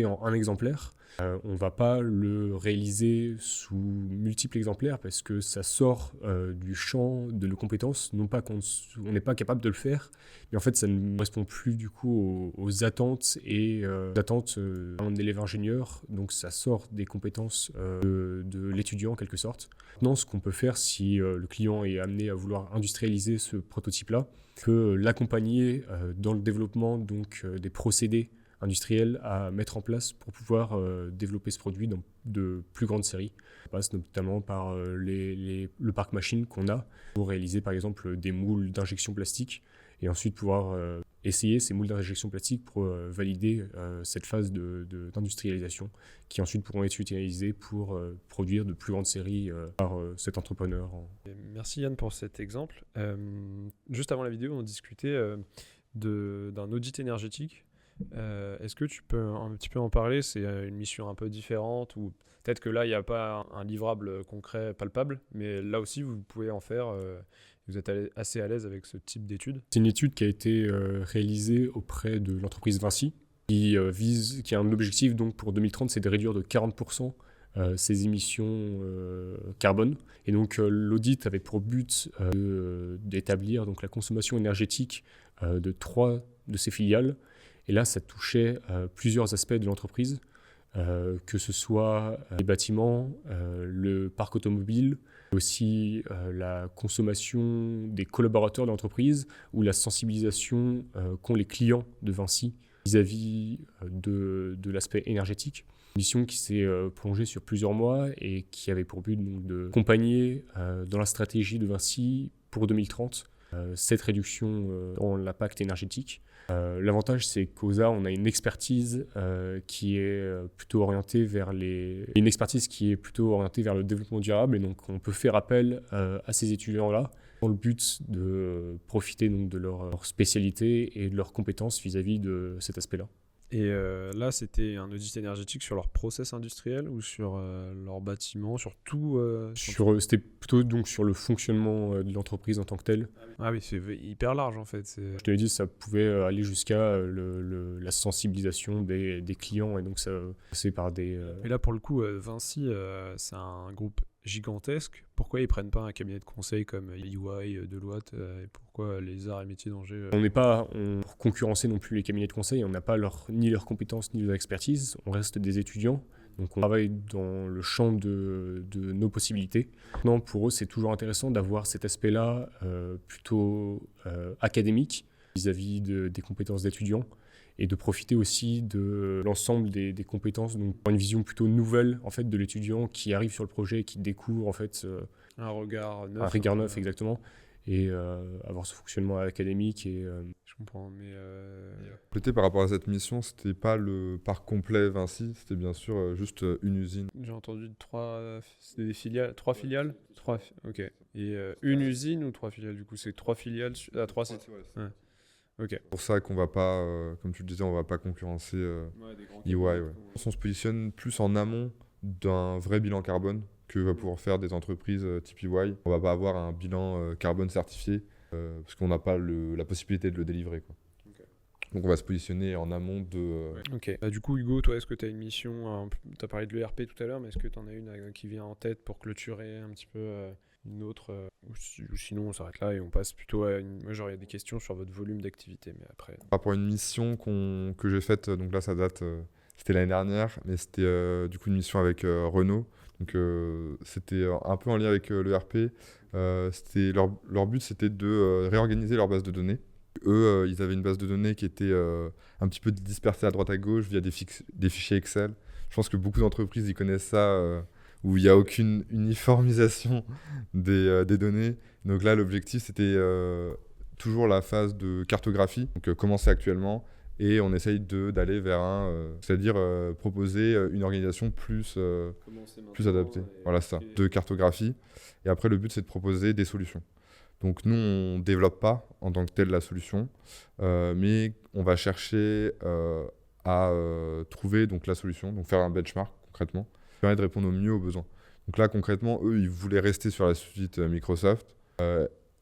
en un exemplaire. On ne va pas le réaliser sous multiples exemplaires parce que ça sort du champ de nos compétences. Non pas qu'on n'est pas capable de le faire, mais en fait ça ne correspond plus du coup aux attentes et d'attentes d'un élève ingénieur. Donc ça sort des compétences de l'étudiant en quelque sorte. Maintenant, ce qu'on peut faire si le client est amené à vouloir industrialiser ce prototype-là, peut l'accompagner dans le développement donc, des procédés industriels à mettre en place pour pouvoir développer ce produit dans de plus grandes séries. Ça passe notamment par le parc machine qu'on a pour réaliser par exemple des moules d'injection plastique et ensuite pouvoir essayer ces moules d'injection plastique pour valider cette phase d'industrialisation qui ensuite pourront être utilisées pour produire de plus grandes séries par cet entrepreneur. Merci Yann pour cet exemple. Juste avant la vidéo, on discutait d'un audit énergétique. Est-ce que tu peux un petit peu en parler? C'est une mission un peu différente ou peut-être que là il n'y a pas un livrable concret palpable, mais là aussi vous pouvez en faire. Vous êtes assez à l'aise avec ce type d'étude? C'est une étude qui a été réalisée auprès de l'entreprise Vinci qui a un objectif donc pour 2030, c'est de réduire de 40% ses émissions carbone. Et donc l'audit avait pour but d'établir donc, la consommation énergétique de 3 de ses filiales. Et là, ça touchait plusieurs aspects de l'entreprise, que ce soit les bâtiments, le parc automobile, aussi la consommation des collaborateurs de l'entreprise ou la sensibilisation qu'ont les clients de Vinci vis-à-vis de l'aspect énergétique. Une mission qui s'est prolongée sur plusieurs mois et qui avait pour but donc, de accompagner dans la stratégie de Vinci pour 2030 cette réduction dans l'impact énergétique. L'avantage, c'est qu'OSA, on a une expertise qui est plutôt orientée vers le développement durable, et donc on peut faire appel à ces étudiants-là dans le but de profiter donc, de leur spécialité et de leurs compétences vis-à-vis de cet aspect-là. Et là, c'était un audit énergétique sur leur process industriel ou sur leur bâtiment, sur tout C'était plutôt donc sur le fonctionnement de l'entreprise en tant que telle. Ah oui, c'est hyper large en fait. Je te l'ai dit, ça pouvait aller jusqu'à la sensibilisation des clients, et donc ça c'est par des... Et là, pour le coup, Vinci, c'est un groupe gigantesque. Pourquoi ils prennent pas un cabinet de conseil comme EY, Deloitte, et pourquoi les arts et métiers d'Angers On n'est pas pour concurrencer non plus les cabinets de conseil, on n'a pas ni leurs compétences ni leur expertise, on reste des étudiants, donc on travaille dans le champ de nos possibilités. Maintenant, pour eux, c'est toujours intéressant d'avoir cet aspect-là plutôt académique vis-à-vis des compétences d'étudiants, et de profiter aussi de l'ensemble des compétences, donc une vision plutôt nouvelle en fait de l'étudiant qui arrive sur le projet et qui découvre en fait un regard neuf. Un regard neuf, exactement, et avoir ce fonctionnement académique. Et je comprends, mais Compléter par rapport à cette mission, c'était pas le parc complet Vinci, c'était bien sûr juste une usine. J'ai entendu c'était des filiales, 3 filiales. 3, ok. Et une usine ou 3 filiales du coup, c'est 3 filiales à 3 sites. Ouais. Ok. C'est pour ça qu'on va pas, comme tu le disais, on va pas concurrencer EY. Ouais. On se positionne plus en amont d'un vrai bilan carbone que va pouvoir faire des entreprises type EY. On va pas avoir un bilan carbone certifié parce qu'on n'a pas la possibilité de le délivrer, quoi. Okay. Donc on va se positionner en amont de... Ok. Du coup, Hugo, toi, est-ce que tu as une mission, tu as parlé de l'ERP tout à l'heure, mais est-ce que tu en as une qui vient en tête pour clôturer un petit peu une autre, ou sinon on s'arrête là et on passe plutôt à moi genre il y a des questions sur votre volume d'activité, mais après... Par rapport à une mission que j'ai faite, donc là ça date, c'était l'année dernière, mais c'était du coup une mission avec Renault. Donc c'était un peu en lien avec l'ERP. Leur but, c'était de réorganiser leur base de données. Eux, ils avaient une base de données qui était un petit peu dispersée à droite à gauche via des fichiers Excel. Je pense que beaucoup d'entreprises, ils connaissent ça, où il n'y a aucune uniformisation des données. Donc là, l'objectif, c'était toujours la phase de cartographie, donc commencer actuellement, et on essaye d'aller vers c'est-à-dire proposer une organisation plus adaptée. Voilà ça, de cartographie. Et après, le but, c'est de proposer des solutions. Donc nous, on ne développe pas en tant que telle la solution, mais on va chercher à trouver donc, la solution, donc faire un benchmark concrètement, qui permet de répondre au mieux aux besoins. Donc là, concrètement, eux, ils voulaient rester sur la suite Microsoft.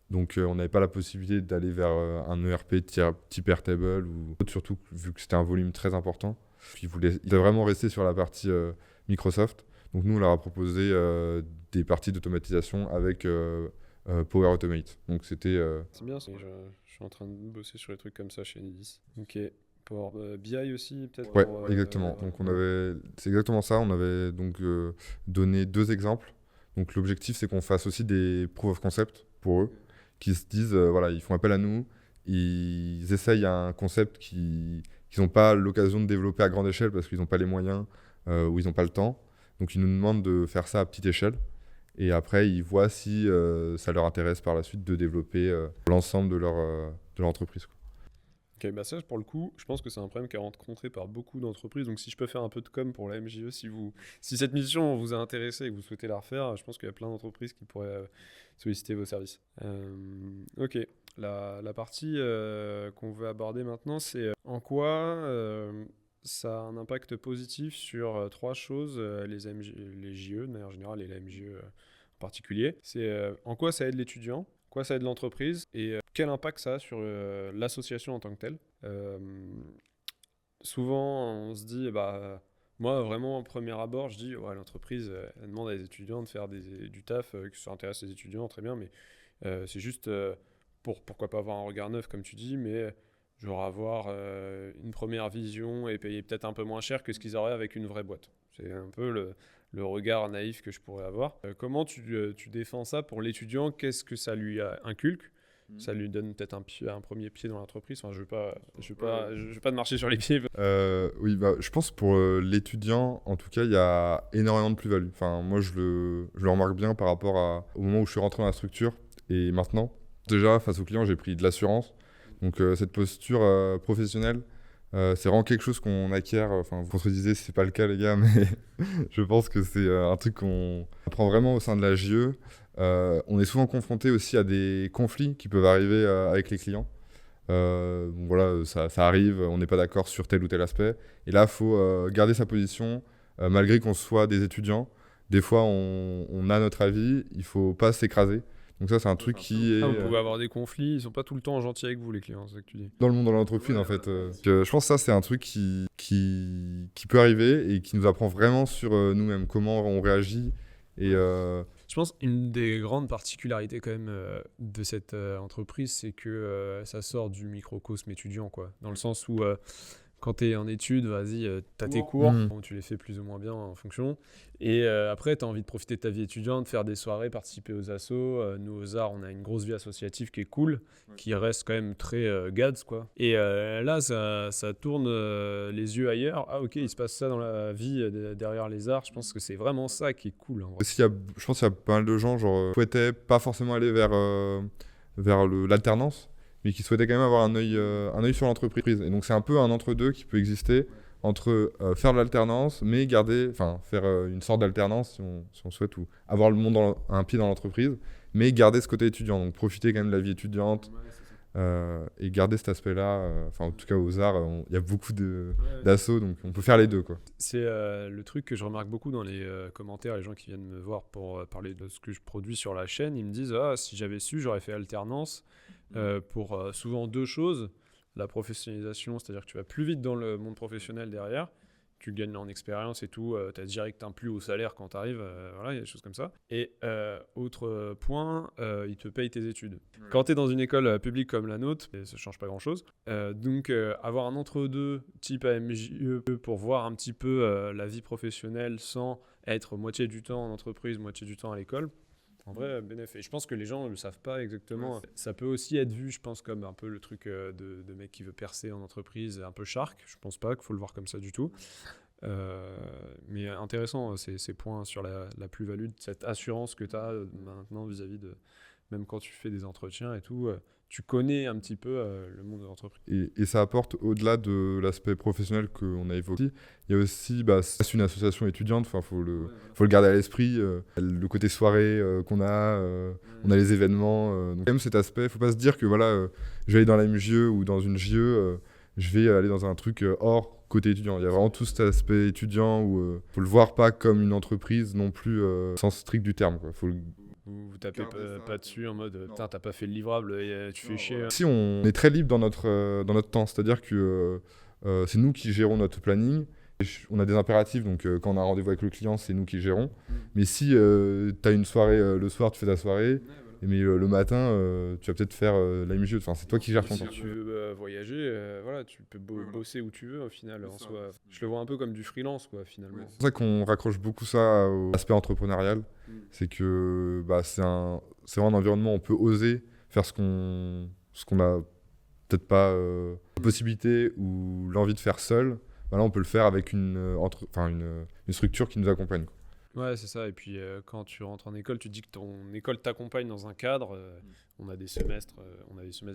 Donc on n'avait pas la possibilité d'aller vers un ERP type Airtable, ou surtout vu que c'était un volume très important. Ils voulaient vraiment rester sur la partie Microsoft. Donc nous, on leur a proposé des parties d'automatisation avec Power Automate. Donc c'était... C'est bien, je suis en train de bosser sur des trucs comme ça chez Enedis. Ok. Pour BI aussi, peut-être. Ouais, exactement. Donc c'est exactement ça. On avait donc donné 2 exemples. Donc l'objectif, c'est qu'on fasse aussi des proof of concept pour eux, qui se disent, voilà, ils font appel à nous, ils essayent un concept qu'ils n'ont pas l'occasion de développer à grande échelle parce qu'ils n'ont pas les moyens ou ils n'ont pas le temps. Donc ils nous demandent de faire ça à petite échelle. Et après, ils voient si ça leur intéresse par la suite de développer l'ensemble de leur entreprise, quoi. Ok, bah ça pour le coup, je pense que c'est un problème qui est rencontré par beaucoup d'entreprises. Donc si je peux faire un peu de com pour la MJE, si cette mission vous a intéressé et que vous souhaitez la refaire, je pense qu'il y a plein d'entreprises qui pourraient solliciter vos services. Ok, la partie qu'on veut aborder maintenant, c'est en quoi ça a un impact positif sur 3 choses, les JE de manière générale et la MJE en particulier. C'est en quoi ça aide l'étudiant, quoi ça aide l'entreprise et quel impact ça a sur l'association en tant que telle. Souvent, on se dit, Moi, vraiment, au premier abord, je dis, ouais, l'entreprise, elle demande à des étudiants de faire du taf, que ça intéresse les étudiants, très bien, mais c'est juste pourquoi pas avoir un regard neuf, comme tu dis, mais genre avoir une première vision et payer peut-être un peu moins cher que ce qu'ils auraient avec une vraie boîte. C'est un peu le regard naïf que je pourrais avoir. Comment tu défends ça pour l'étudiant? Qu'est-ce que ça lui inculque? Ça lui donne peut-être un premier pied dans l'entreprise. Enfin, je veux pas te marcher sur les pieds. Oui, je pense pour l'étudiant, en tout cas, il y a énormément de plus-value. Enfin, moi, je le remarque bien par rapport au moment où je suis rentré dans la structure et maintenant. Déjà, face aux clients, j'ai pris de l'assurance. Donc, cette posture professionnelle, c'est vraiment quelque chose qu'on acquiert. Enfin, vous contredisez si c'est pas le cas, les gars, mais je pense que c'est un truc qu'on apprend vraiment au sein de la JE. On est souvent confronté aussi à des conflits qui peuvent arriver avec les clients. Donc voilà, ça arrive, on n'est pas d'accord sur tel ou tel aspect. Et là, il faut garder sa position, malgré qu'on soit des étudiants. Des fois, on a notre avis, il ne faut pas s'écraser. Donc ça, c'est un truc qui est Vous pouvez avoir des conflits, ils sont pas tout le temps gentils avec vous, les clients, c'est ça que tu dis. dans le monde de l'entreprise, en fait. Je pense que ça, c'est un truc qui peut arriver et qui nous apprend vraiment sur nous-mêmes, comment on réagit. Et Je pense une des grandes particularités quand même de cette entreprise, c'est que ça sort du microcosme étudiant, quoi. Dans le sens où quand tu es en études, vas-y, tu as tes cours, bon, tu les fais plus ou moins bien en fonction. Et après, tu as envie de profiter de ta vie étudiante, de faire des soirées, participer aux assos. Nous, aux arts, on a une grosse vie associative qui est cool, qui reste quand même très gads, quoi. Et là, ça tourne les yeux ailleurs. Ah, ok, il se passe ça dans la vie derrière les arts. Je pense que c'est vraiment ça qui est cool, en vrai. aussi, je pense qu'il y a pas mal de gens qui souhaitaient pas forcément aller vers l'alternance, mais qui souhaitaient quand même avoir un œil sur l'entreprise. Et donc, c'est un peu un entre-deux qui peut exister entre faire de l'alternance, mais faire une sorte d'alternance si on souhaite, ou avoir un pied dans l'entreprise, mais garder ce côté étudiant. Donc, profiter quand même de la vie étudiante et garder cet aspect-là. En tout cas, aux arts, il y a beaucoup d'assos, donc on peut faire les deux, quoi. C'est le truc que je remarque beaucoup dans les commentaires, les gens qui viennent me voir pour parler de ce que je produis sur la chaîne, ils me disent si j'avais su, j'aurais fait alternance pour souvent deux choses. La professionnalisation, c'est-à-dire que tu vas plus vite dans le monde professionnel derrière, tu gagnes en expérience et tout, tu as direct un plus haut salaire quand tu arrives, voilà, il y a des choses comme ça. Et autre point, ils te payent tes études. Quand tu es dans une école publique comme la nôtre, ça ne change pas grand-chose. Donc avoir un entre-deux type AMJE pour voir un petit peu la vie professionnelle sans être moitié du temps en entreprise, moitié du temps à l'école, en vrai, bénéfice. Et je pense que les gens ne le savent pas exactement. Ça peut aussi être vu, je pense, comme un peu le truc de mec qui veut percer en entreprise, un peu shark. Je pense pas qu'il faut le voir comme ça du tout. Mais intéressant, ces points sur la plus-value, de cette assurance que tu as maintenant vis-à-vis de... Même quand tu fais des entretiens et tout, tu connais un petit peu le monde de l'entreprise. Et ça apporte, au-delà de l'aspect professionnel qu'on a évoqué, il y a aussi, c'est une association étudiante, faut le garder à l'esprit, le côté soirée qu'on a, on a les événements. Donc, même cet aspect, il ne faut pas se dire que je vais aller dans la MJE ou dans une JE, je vais aller dans un truc hors côté étudiant. Il y a vraiment tout cet aspect étudiant où faut le voir pas comme une entreprise non plus, au sens strict du terme, quoi. Faut Vous tapez pas dessus en mode putain, t'as pas fait le livrable et tu fais chier. Si on est très libre dans notre temps, c'est-à-dire que c'est nous qui gérons notre planning. On a des impératifs, donc quand on a un rendez-vous avec le client, c'est nous qui gérons. Mais si tu as une soirée le soir, tu fais ta soirée, mais le matin, tu vas peut-être faire la MJE. Enfin, c'est toi qui gères ton temps. Si tu veux voyager, voilà, tu peux bosser où tu veux au final. En soi. Je le vois un peu comme du freelance, quoi, finalement. C'est pour ça qu'on raccroche beaucoup ça au aspect entrepreneurial. C'est que c'est vraiment un environnement où on peut oser faire ce qu'on a peut-être pas la possibilité ou l'envie de faire seul. Là, on peut le faire avec une structure qui nous accompagne, quoi. Ouais, c'est ça. Et puis, quand tu rentres en école, tu te dis que ton école t'accompagne dans un cadre. On a des semestres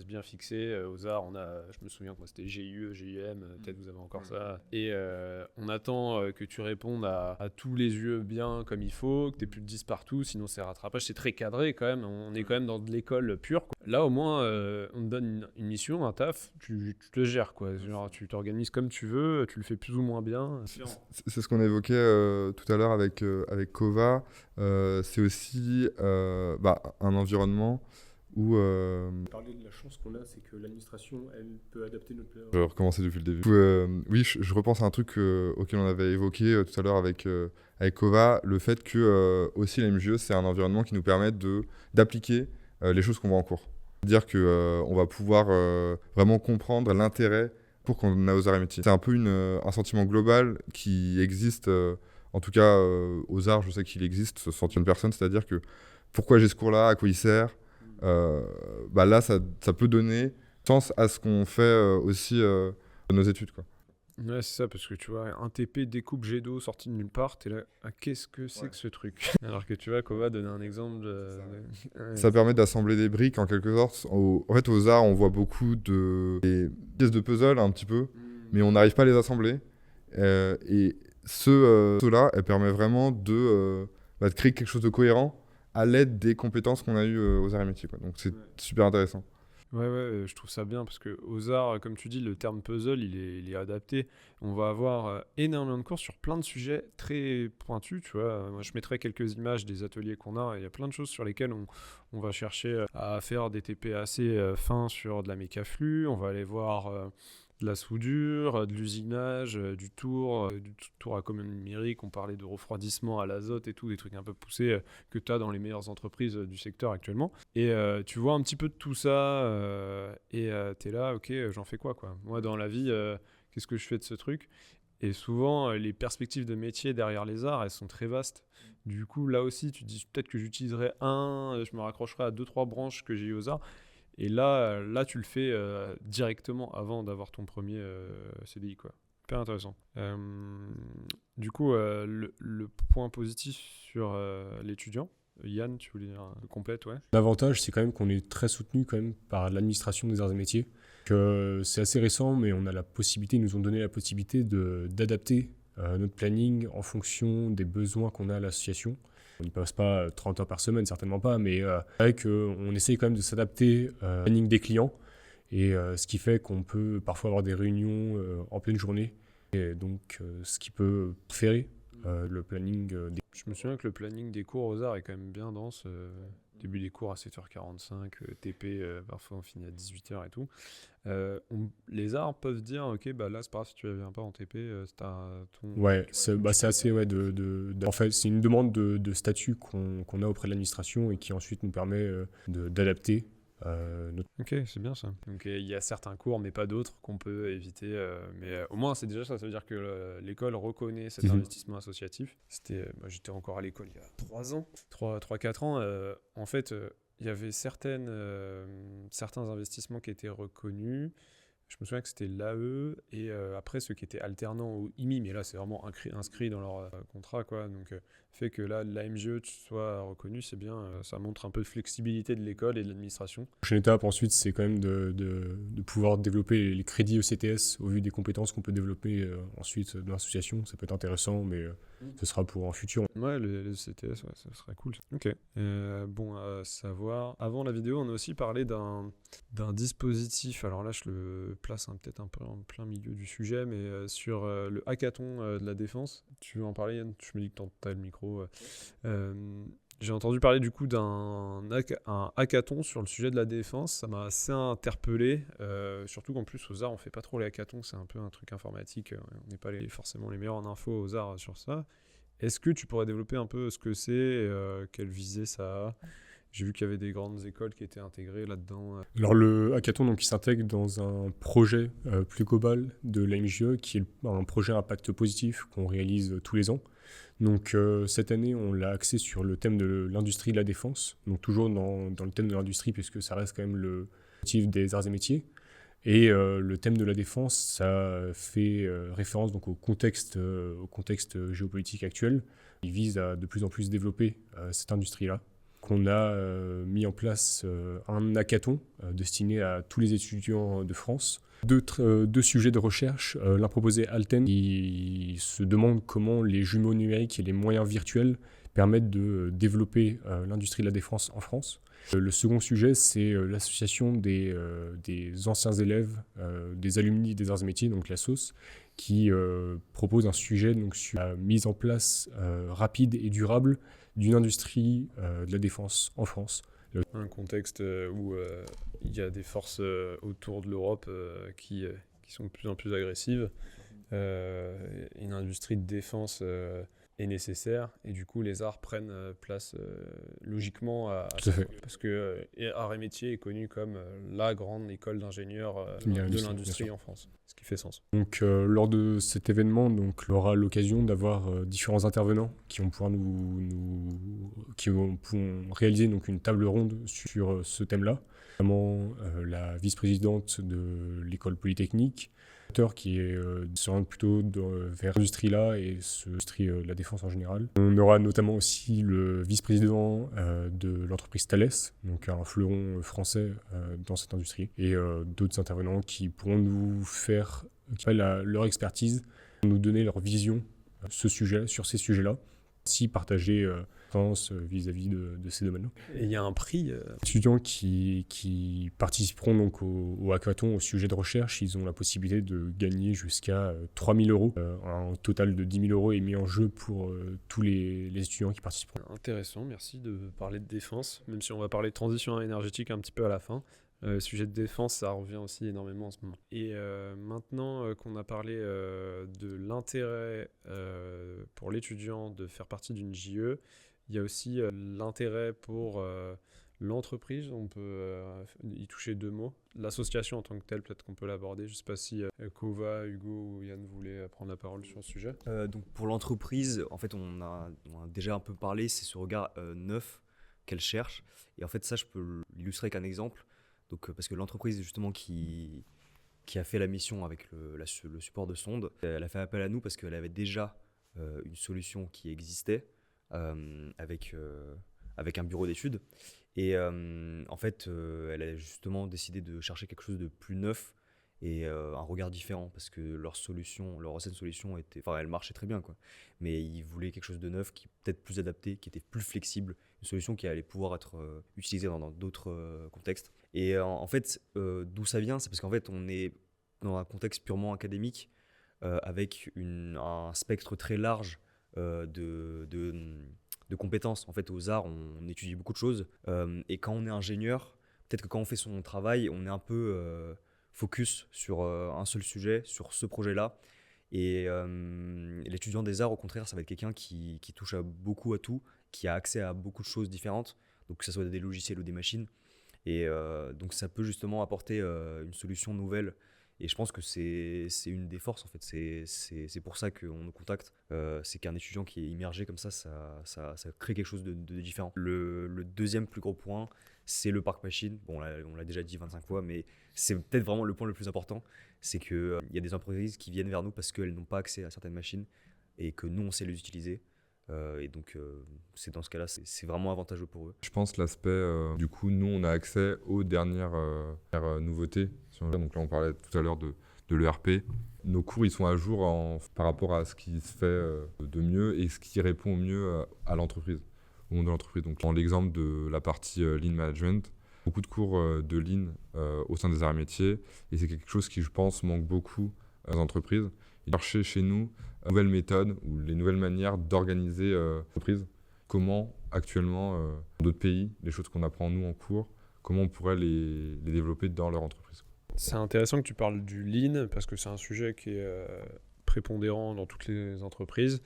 bien fixés. Aux arts, je me souviens que moi, c'était GIE, GIM, peut-être vous avez encore ça. Et on attend que tu répondes à tous les yeux bien comme il faut, que tu aies plus de 10 partout, sinon c'est rattrapage. C'est très cadré quand même. On est quand même dans de l'école pure, quoi. Là, au moins, on te donne une mission, un taf, tu te gères, quoi. Genre, tu t'organises comme tu veux, tu le fais plus ou moins bien. C'est ce qu'on évoquait tout à l'heure avec Kova. C'est aussi un environnement où Parler de la chance qu'on a, c'est que l'administration, elle peut adapter notre... je vais recommencer depuis le début. Oui, je repense à un truc auquel on avait évoqué tout à l'heure avec Kova, le fait que aussi la MJE, c'est un environnement qui nous permet d'appliquer les choses qu'on voit en cours. C'est-à-dire qu'on va pouvoir vraiment comprendre l'intérêt pour qu'on a aux arts et métiers. C'est un peu un sentiment global qui existe, en tout cas aux arts, je sais qu'il existe ce sentiment de personne, c'est-à-dire que pourquoi j'ai ce cours-là, à quoi il sert. Là, ça peut donner sens à ce qu'on fait aussi dans nos études, quoi. Ouais, c'est ça, parce que tu vois, un TP découpe jet d'eau sorti de nulle part, t'es là, ah, qu'est-ce que c'est que ce truc? Alors que tu vois, Kova donner un exemple ouais. Ça permet d'assembler des briques en quelque sorte. En fait, aux arts, on voit beaucoup des pièces de puzzle un petit peu, mais on n'arrive pas à les assembler. Et cela, elle permet vraiment de créer quelque chose de cohérent à l'aide des compétences qu'on a eues aux arts et métiers, quoi. Donc c'est super intéressant. Ouais, je trouve ça bien parce que aux arts, comme tu dis, le terme puzzle, il est adapté. On va avoir énormément de cours sur plein de sujets très pointus, tu vois. Moi, je mettrai quelques images des ateliers qu'on a. Il y a plein de choses sur lesquelles on va chercher à faire des TP assez fins sur de la mécaflux. On va aller voir de la soudure, de l'usinage, du tour à commande numérique. On parlait de refroidissement à l'azote et tout, des trucs un peu poussés que tu as dans les meilleures entreprises du secteur actuellement. Et tu vois un petit peu de tout ça et tu es là, ok, j'en fais quoi? Moi, dans la vie, qu'est-ce que je fais de ce truc? Et souvent, les perspectives de métier derrière les arts, elles sont très vastes. Du coup, là aussi, tu te dis peut-être que j'utiliserai je me raccrocherai à 2-3 branches que j'ai eues aux arts. Et là, tu le fais directement avant d'avoir ton premier CDI, quoi. Hyper intéressant. Du coup, le point positif sur l'étudiant, Yann, tu voulais dire complète, ouais. L'avantage, c'est quand même qu'on est très soutenu quand même par l'administration des arts et métiers. Que c'est assez récent, mais on a la possibilité, ils nous ont donné la possibilité d'adapter notre planning en fonction des besoins qu'on a à l'association. On n'y passe pas 30 heures par semaine, certainement pas, mais c'est vrai qu'on essaye quand même de s'adapter au planning des clients, et ce qui fait qu'on peut parfois avoir des réunions en pleine journée, et donc ce qui peut préférer le planning des... Je me souviens que le planning des cours aux arts est quand même bien dense. Début des cours à 7h45, TP, parfois on finit à 18h et tout. Les arts peuvent dire, ok, là c'est pas grave si tu ne viens pas en TP, c'est ton... Ouais, c'est assez... Ouais, en fait, c'est une demande de statut qu'on a auprès de l'administration et qui ensuite nous permet d'adapter notre... Ok, c'est bien ça. Donc il y a certains cours, mais pas d'autres, qu'on peut éviter. Mais au moins, c'est déjà ça. Ça veut dire que l'école reconnaît cet investissement associatif. J'étais encore à l'école il y a 3 ans, 3-4 ans. En fait, il y avait certains investissements qui étaient reconnus. Je me souviens que c'était l'AE et après ceux qui étaient alternants au IMI, mais là c'est vraiment inscrit dans leur contrat, quoi. Donc fait que là la MJE soit reconnue, c'est bien, ça montre un peu de flexibilité de l'école et de l'administration. La prochaine étape ensuite, c'est quand même de pouvoir développer les crédits ECTS au vu des compétences qu'on peut développer ensuite dans l'association. Ça peut être intéressant, mais ce sera pour un futur. Ouais, le ECTS, ouais, ça serait cool. Ok. Bon, à savoir, avant la vidéo, on a aussi parlé d'un dispositif. Alors là, je le place peut-être un peu en plein milieu du sujet, mais sur le hackathon de la défense. Tu veux en parler, Yann? Je me dis que tu as le micro. J'ai entendu parler du coup d'un hackathon sur le sujet de la défense. Ça m'a assez interpellé, surtout qu'en plus aux arts on fait pas trop les hackathons, c'est un peu un truc informatique, on n'est pas forcément les meilleurs en info aux arts sur ça. Est-ce que tu pourrais développer un peu ce que c'est et quelle visée ça a? J'ai vu qu'il y avait des grandes écoles qui étaient intégrées là-dedans. Alors le hackathon, donc, il s'intègre dans un projet plus global de la MJE, qui est un projet à impact positif qu'on réalise tous les ans. Donc cette année, on l'a axé sur le thème de l'industrie de la défense, donc toujours dans le thème de l'industrie, puisque ça reste quand même le motif des arts et métiers. Et le thème de la défense, ça fait référence donc au contexte géopolitique actuel. Il vise à de plus en plus développer cette industrie-là. Qu'on a mis en place un hackathon destiné à tous les étudiants de France. Deux sujets de recherche. L'un proposé Alten, qui se demande comment les jumeaux numériques et les moyens virtuels permettent de développer l'industrie de la défense en France. Le second sujet, c'est l'association des anciens élèves, des alumni des arts et métiers, donc la SOS, qui propose un sujet donc, sur la mise en place rapide et durable d'une industrie de la défense en France. Un contexte où il y a des forces autour de l'Europe qui sont de plus en plus agressives. Une industrie de défense est nécessaire et du coup les arts prennent place logiquement Tout à fait. parce que Arts et Métiers est connu comme la grande école d'ingénieurs Il y a de bien l'industrie sûr. en France, ce qui fait sens. Donc, lors de cet événement, donc, on aura l'occasion d'avoir différents intervenants qui vont pouvoir qui vont réaliser donc, une table ronde sur ce thème-là. Notamment la vice-présidente de l'école polytechnique, qui s'oriente plutôt vers l'industrie-là et l'industrie de la défense en général. On aura notamment aussi le vice-président de l'entreprise Thales, donc un fleuron français dans cette industrie, et d'autres intervenants qui pourront nous faire leur expertise, nous donner leur vision sur ces sujets-là, si partager vis-à-vis de ces domaines-là. Et il y a un prix. Les étudiants qui participeront donc au hackathon au sujet de recherche, ils ont la possibilité de gagner jusqu'à 3 000 euros. Un total de 10 000 euros est mis en jeu pour tous les étudiants qui participeront. Intéressant, merci de parler de défense, même si on va parler de transition énergétique un petit peu à la fin. Sujet de défense, ça revient aussi énormément en ce moment. Et maintenant qu'on a parlé de l'intérêt pour l'étudiant de faire partie d'une JE, il y a aussi l'intérêt pour l'entreprise. On peut y toucher 2 mots. L'association en tant que telle, peut-être qu'on peut l'aborder. Je ne sais pas si Kova, Hugo ou Yann voulaient prendre la parole sur ce sujet. Donc pour l'entreprise, en fait, on a déjà un peu parlé, c'est ce regard neuf qu'elle cherche. Et en fait, ça, je peux l'illustrer avec un exemple. Donc, parce que l'entreprise justement qui a fait la mission avec le support de sonde, elle a fait appel à nous parce qu'elle avait déjà une solution qui existait avec un bureau d'études. Et en fait, elle a justement décidé de chercher quelque chose de plus neuf et un regard différent parce que leur ancienne solution elle marchait très bien, quoi. Mais ils voulaient quelque chose de neuf, qui peut-être plus adapté, qui était plus flexible, une solution qui allait pouvoir être utilisée dans d'autres contextes. Et en fait, d'où ça vient, c'est parce qu'en fait, on est dans un contexte purement académique avec un spectre très large de compétences. En fait, aux arts, on étudie beaucoup de choses et quand on est ingénieur, peut-être que quand on fait son travail, on est un peu focus sur un seul sujet, sur ce projet-là. Et l'étudiant des arts, au contraire, ça va être quelqu'un qui touche beaucoup à tout, qui a accès à beaucoup de choses différentes, donc que ce soit des logiciels ou des machines. Et donc ça peut justement apporter une solution nouvelle. Et je pense que c'est une des forces, en fait. C'est pour ça qu'on nous contacte. C'est qu'un étudiant qui est immergé comme ça crée quelque chose de différent. Le deuxième plus gros point, c'est le parc machine. Bon, on l'a déjà dit 25 fois, mais c'est peut-être vraiment le point le plus important. C'est qu'il y a des entreprises qui viennent vers nous parce qu'elles n'ont pas accès à certaines machines et que nous, on sait les utiliser. Et donc, c'est dans ce cas-là, c'est vraiment avantageux pour eux. Je pense l'aspect, du coup, nous, on a accès aux dernières nouveautés. Donc là, on parlait tout à l'heure de l'ERP. Nos cours, ils sont à jour par rapport à ce qui se fait de mieux et ce qui répond au mieux à l'entreprise, au monde de l'entreprise. Donc, dans l'exemple de la partie Lean Management, beaucoup de cours de Lean au sein des arts et métiers. Et c'est quelque chose qui, je pense, manque beaucoup aux entreprises. Chercher chez nous nouvelles méthodes ou les nouvelles manières d'organiser l'entreprise. Comment, actuellement, dans d'autres pays, les choses qu'on apprend nous en cours, comment on pourrait les développer dans leur entreprise. C'est intéressant que tu parles du Lean parce que c'est un sujet qui est prépondérant dans toutes les entreprises.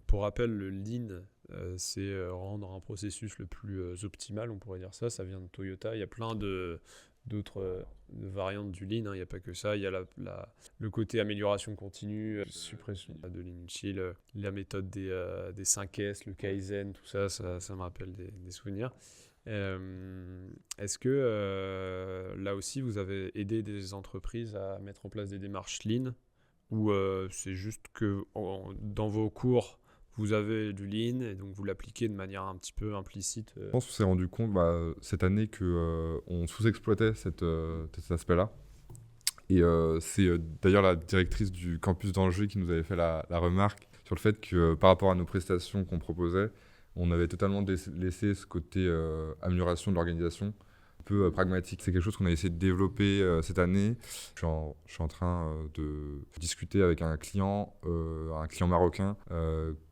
Pour rappel, le Lean, c'est rendre un processus le plus optimal, on pourrait dire ça. Ça vient de Toyota. Il y a plein d'autres variantes du Lean, hein. Il n'y a pas que ça. Il y a le côté amélioration continue, suppression de l'inutile, la méthode des 5S, le Kaizen, tout ça, ça me rappelle des souvenirs. Est-ce que là aussi vous avez aidé des entreprises à mettre en place des démarches Lean ou c'est juste que dans vos cours vous avez du Lean et donc vous l'appliquez de manière un petit peu implicite Je pense qu'on s'est rendu compte cette année qu'on sous-exploitait cet aspect-là. Et c'est d'ailleurs la directrice du campus d'Angers qui nous avait fait la remarque sur le fait que par rapport à nos prestations qu'on proposait, on avait totalement laissé ce côté amélioration de l'organisation, un peu pragmatique. C'est quelque chose qu'on a essayé de développer cette année. Je suis en train de discuter avec un client marocain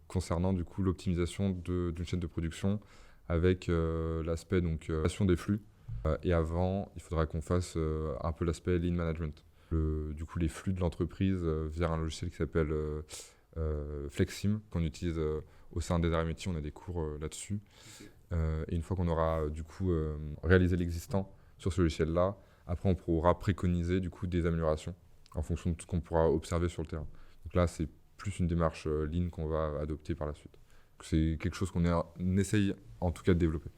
concernant du coup l'optimisation d'une chaîne de production avec l'aspect donc gestion des flux. Et avant, il faudra qu'on fasse un peu l'aspect lean management. Du coup, les flux de l'entreprise via un logiciel qui s'appelle Flexim, qu'on utilise au sein des arts et métiers. On a des cours là-dessus. Et une fois qu'on aura du coup réalisé l'existant sur ce logiciel-là, après on pourra préconiser du coup des améliorations en fonction de tout ce qu'on pourra observer sur le terrain. Donc là, c'est plus une démarche lean qu'on va adopter par la suite. C'est quelque chose qu'on essaye en tout cas de développer.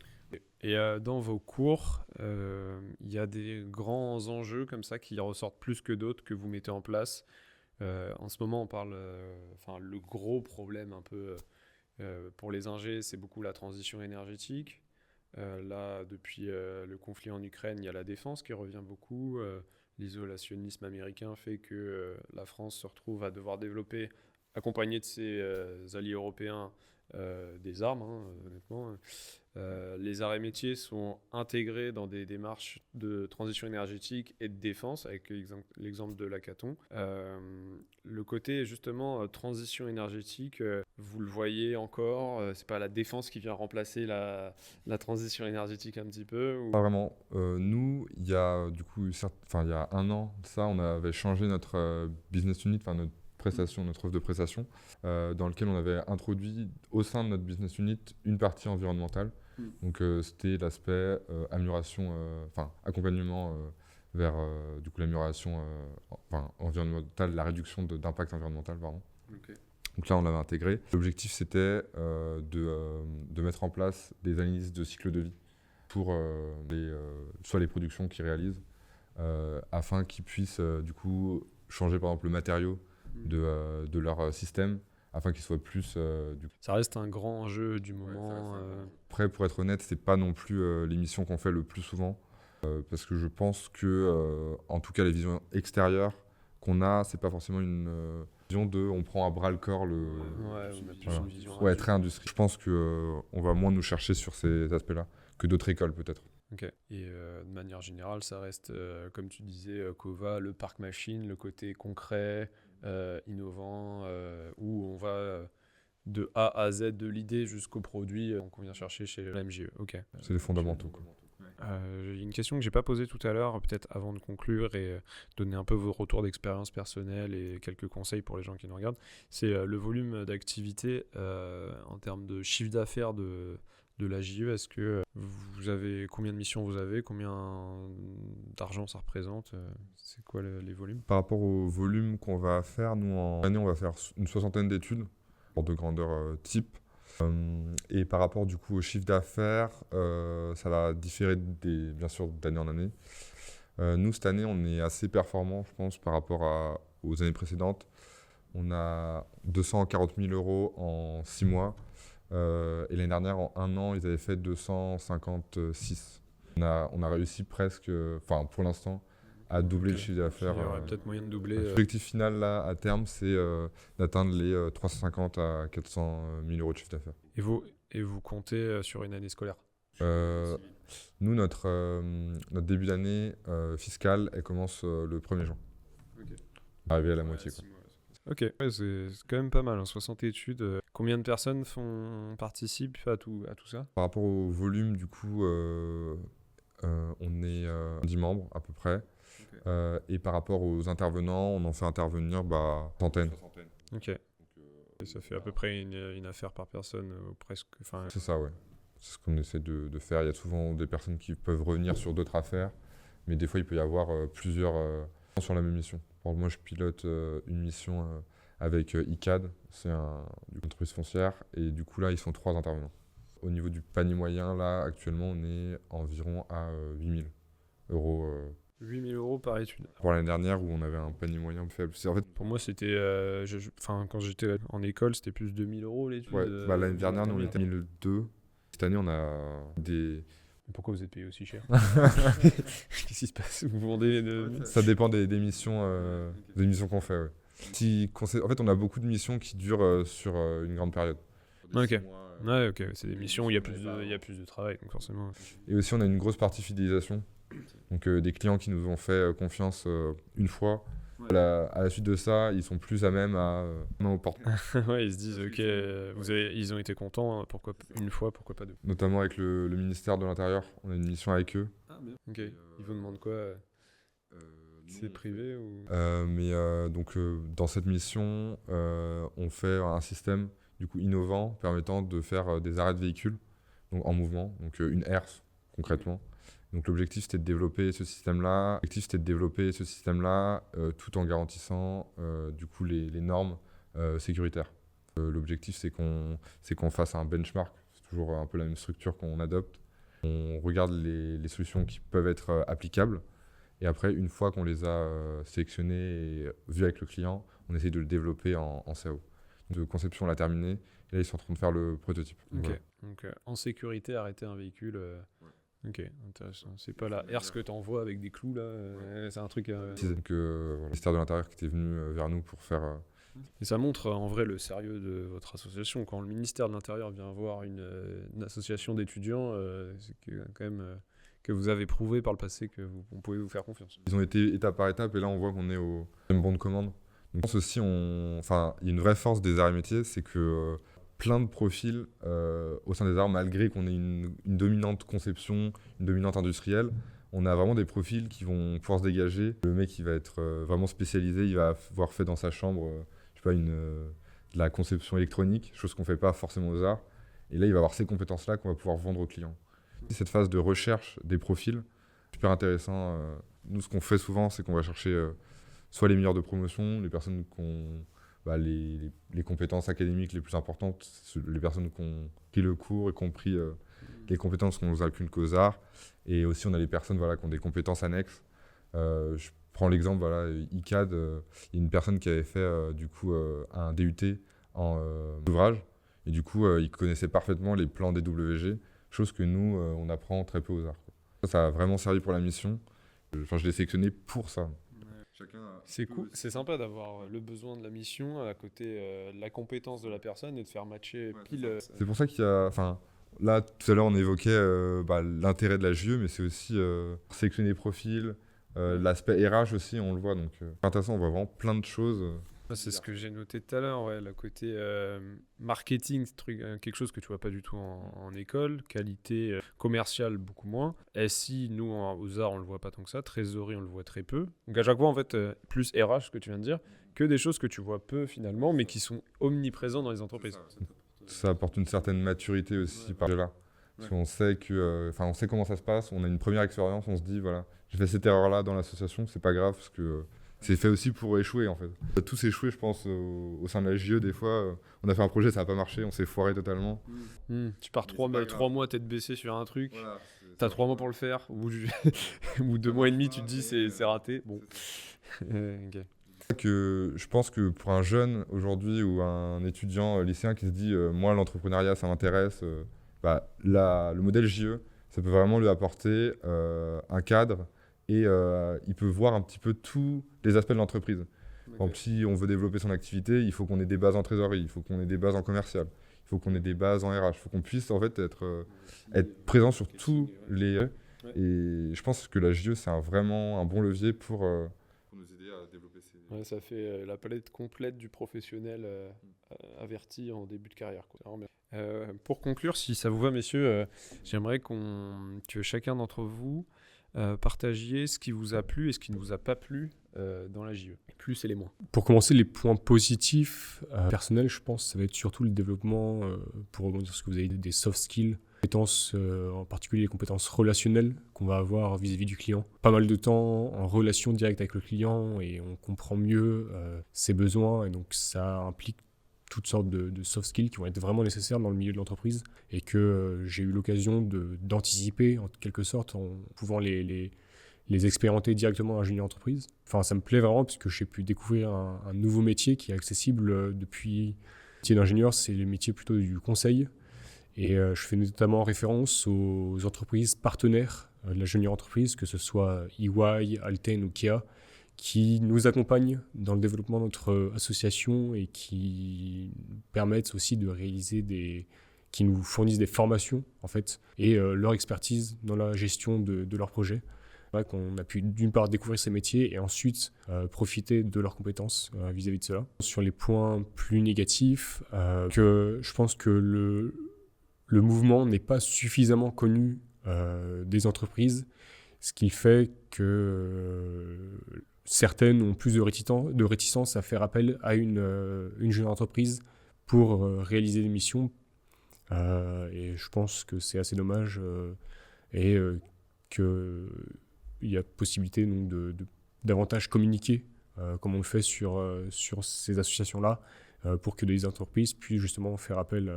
Et dans vos cours, il y a des grands enjeux comme ça qui ressortent plus que d'autres que vous mettez en place. En ce moment, on parle, le gros problème un peu pour les ingés, c'est beaucoup la transition énergétique. Là, depuis le conflit en Ukraine, il y a la défense qui revient beaucoup. L'isolationnisme américain fait que la France se retrouve à devoir développer, accompagné de ses alliés européens, des armes, honnêtement. Les arts et métiers sont intégrés dans des démarches de transition énergétique et de défense, avec l'exemple de l'hackathon. Le côté justement transition énergétique, vous le voyez encore, c'est pas la défense qui vient remplacer la transition énergétique un petit peu ou... Pas vraiment. Nous, il y a du coup, il y a un an de ça, on avait changé notre business unit, notre prestation, notre offre de prestation, dans lequel on avait introduit au sein de notre business unit une partie environnementale. Donc c'était l'aspect amélioration, accompagnement vers du coup l'amélioration environnementale, la réduction d'impact environnemental, pardon. Okay. Donc là, on l'avait intégré. L'objectif, c'était de mettre en place des analyses de cycle de vie pour soit les productions qu'ils réalisent, afin qu'ils puissent du coup changer par exemple le matériau de leur système, afin qu'ils soient plus... Ça reste un grand enjeu du moment. Après, pour être honnête, c'est pas non plus l'émission qu'on fait le plus souvent, parce que je pense que, en tout cas, les visions extérieures qu'on a, c'est pas forcément une vision de on prend à bras le corps le... on a plus une vision. Très industrie. Je pense qu'on va moins nous chercher sur ces aspects-là que d'autres écoles peut-être. Ok. Et de manière générale, ça reste, comme tu disais, Cova, le parc machine, le côté concret, innovant, où on va de A à Z de l'idée jusqu'au produit qu'on vient chercher chez la MJE. Ok. C'est les fondamentaux, quoi. J'ai une question que j'ai pas posée tout à l'heure, peut-être avant de conclure et donner un peu vos retours d'expérience personnelle et quelques conseils pour les gens qui nous regardent. C'est le volume d'activité en termes de chiffre d'affaires de la JE. Est-ce que vous avez combien de missions vous avez, combien d'argent ça représente, c'est quoi les volumes? Par rapport au volume qu'on va faire, nous en année on va faire une 60aine d'études de grandeur type. Et par rapport du coup au chiffre d'affaires, ça va différer bien sûr d'année en année. Nous cette année on est assez performant je pense par rapport aux années précédentes. On a 240 000 € en 6 mois. Et l'année dernière, en 1 an, ils avaient fait 256. On a réussi presque, pour l'instant, à doubler le chiffre d'affaires. Il y aurait peut-être moyen de doubler. L'objectif final, là, à terme, c'est d'atteindre les 350 à 400 000 € de chiffre d'affaires. Et vous comptez sur une année scolaire? Nous, notre début d'année fiscale, elle commence le 1er juin. Okay. Arrivé à la moitié, quoi. Ok, ouais, c'est quand même pas mal, 60 études. Combien de personnes participent à tout ça? Par rapport au volume, du coup, on est 10 membres à peu près. Okay. Et par rapport aux intervenants, on en fait intervenir centaines. Ok. Et ça fait à peu près une affaire par personne, presque. C'est ça, ouais. C'est ce qu'on essaie de faire. Il y a souvent des personnes qui peuvent revenir sur d'autres affaires, mais des fois, il peut y avoir plusieurs sur la même mission. Moi, je pilote une mission avec ICAD, c'est une entreprise foncière, et du coup, là, ils sont 3 intervenants. Au niveau du panier moyen, là, actuellement, on est environ à 8 000 €. 8 000 € par étude. Pour l'année dernière, où on avait un panier moyen faible. En fait, pour moi, c'était. Quand j'étais en école, c'était plus de 1 000 € l'étude. Ouais, l'année dernière, nous, on était à 1 200. Cette année, on a des. Pourquoi vous êtes payé aussi cher? Qu'est-ce qui se passe? Vous vendez Ça dépend des missions qu'on fait, ouais. En fait, on a beaucoup de missions qui durent sur une grande période. Ok. Ouais, ok. C'est des missions où il y a plus de travail, donc forcément. Et aussi, on a une grosse partie fidélisation. Donc, des clients qui nous ont fait confiance une fois À la suite de ça, ils sont plus à même à main aux portes. Ouais, ils se disent, ok, ils ont été contents, pourquoi une fois, pourquoi pas deux. Notamment avec le ministère de l'Intérieur, on a une mission avec eux. Ok, ils vous demandent quoi c'est privé ou... Donc dans cette mission, on fait un système du coup innovant permettant de faire des arrêts de véhicules donc en mouvement, donc une herse concrètement. Donc l'objectif c'était de développer ce système-là, tout en garantissant du coup les normes sécuritaires. L'objectif c'est qu'on fasse un benchmark, c'est toujours un peu la même structure qu'on adopte. On regarde les solutions qui peuvent être applicables. Et après, une fois qu'on les a sélectionnés et vus avec le client, on essaye de le développer en CAO. De conception, on l'a terminé. Et là, ils sont en train de faire le prototype. Ok. Voilà. Donc, en sécurité, arrêter un véhicule. Ok, intéressant. C'est pas la herse que t'envoies avec des clous, là. C'est un truc... C'est donc le ministère de l'Intérieur qui était venu vers nous pour faire... Et ça montre en vrai le sérieux de votre association. Quand le ministère de l'Intérieur vient voir une association d'étudiants, c'est que, quand même... que vous avez prouvé par le passé que on pouvait vous faire confiance. Ils ont été étape par étape et là on voit qu'on est au même bon de commande. Donc, je pense aussi, il y a une vraie force des arts et métiers, c'est que plein de profils au sein des arts, malgré qu'on ait une dominante conception, une dominante industrielle, on a vraiment des profils qui vont pouvoir se dégager. Le mec il va être vraiment spécialisé, il va avoir fait dans sa chambre de la conception électronique, chose qu'on ne fait pas forcément aux arts. Et là il va avoir ces compétences-là qu'on va pouvoir vendre aux clients. Cette phase de recherche des profils, super intéressant. Nous, ce qu'on fait souvent, c'est qu'on va chercher soit les meilleurs de promotion, les personnes qui ont les compétences académiques les plus importantes, les personnes qui ont pris le cours et qui ont pris les compétences qu'on nous inculque qu'aux arts. Et aussi, on a les personnes qui ont des compétences annexes. Je prends l'exemple, ICAD, il y a une personne qui avait fait un DUT en ouvrage. Et du coup, il connaissait parfaitement les plans des WG. Chose que nous, on apprend très peu aux arts. Ça a vraiment servi pour la mission. Je l'ai sélectionné pour ça. C'est cool, c'est sympa d'avoir le besoin de la mission à côté de la compétence de la personne et de faire matcher pile. C'est pour ça qu'il y a... Là, tout à l'heure, on évoquait l'intérêt de la JE, mais c'est aussi sélectionner les profils, l'aspect RH aussi, on le voit. Donc, intéressant, on voit vraiment plein de choses. C'est ce que j'ai noté tout à l'heure, le côté marketing, quelque chose que tu vois pas du tout en école, qualité commerciale beaucoup moins. SI, nous aux arts on le voit pas tant que ça, trésorerie on le voit très peu. Donc à chaque fois en fait plus RH ce que tu viens de dire, que des choses que tu vois peu finalement, mais qui sont omniprésents dans les entreprises. Ça apporte une certaine maturité aussi par là. Parce qu'on sait on sait comment ça se passe, on a une première expérience, on se dit j'ai fait cette erreur-là dans l'association, c'est pas grave parce que c'est fait aussi pour échouer en fait. On a tous échoué je pense au sein de la JE des fois. On a fait un projet, ça n'a pas marché, on s'est foiré totalement. Tu pars 3 mois tête baissée sur un truc, t'as 3 mois pour le faire, ou 2 mois et demi tu te dis c'est raté. Bon. Okay. Je pense que pour un jeune aujourd'hui ou un étudiant lycéen qui se dit moi l'entrepreneuriat ça m'intéresse, le modèle JE ça peut vraiment lui apporter un cadre. Et il peut voir un petit peu tous les aspects de l'entreprise. Par exemple, si on veut développer son activité, il faut qu'on ait des bases en trésorerie, il faut qu'on ait des bases en commercial, il faut qu'on ait des bases en RH, il faut qu'on puisse en fait être présent sur tous les... Et je pense que la JE, c'est vraiment un bon levier pour nous aider à développer ces... ça fait la palette complète du professionnel averti en début de carrière. Pour conclure, si ça vous va, messieurs, j'aimerais que chacun d'entre vous partagiez ce qui vous a plu et ce qui ne vous a pas plu dans la JE. Les plus et les moins. Pour commencer, les points positifs personnels, je pense, ça va être surtout le développement, pour rebondir sur ce que vous avez dit, des soft skills, compétences, en particulier les compétences relationnelles qu'on va avoir vis-à-vis du client. Pas mal de temps en relation directe avec le client et on comprend mieux ses besoins et donc ça implique toutes sortes de soft skills qui vont être vraiment nécessaires dans le milieu de l'entreprise et que j'ai eu l'occasion d'anticiper en quelque sorte en pouvant les expérimenter directement dans l'ingénierie entreprise. Enfin, ça me plaît vraiment puisque j'ai pu découvrir un nouveau métier qui est accessible depuis. Le métier d'ingénieur, c'est le métier plutôt du conseil et je fais notamment référence aux entreprises partenaires de l'ingénierie entreprise, que ce soit EY, Alten ou Kia, qui nous accompagnent dans le développement de notre association et qui permettent aussi de réaliser qui nous fournissent des formations en fait et leur expertise dans la gestion de leurs projets. Ouais, qu'on a pu d'une part découvrir ces métiers et ensuite profiter de leurs compétences vis-à-vis de cela. Sur les points plus négatifs, que je pense que le mouvement n'est pas suffisamment connu des entreprises, ce qui fait que certaines ont plus de réticence à faire appel à une jeune entreprise pour réaliser des missions. Et je pense que c'est assez dommage et qu'il y a possibilité donc, de davantage communiquer comme on le fait sur ces associations-là pour que des entreprises puissent justement faire appel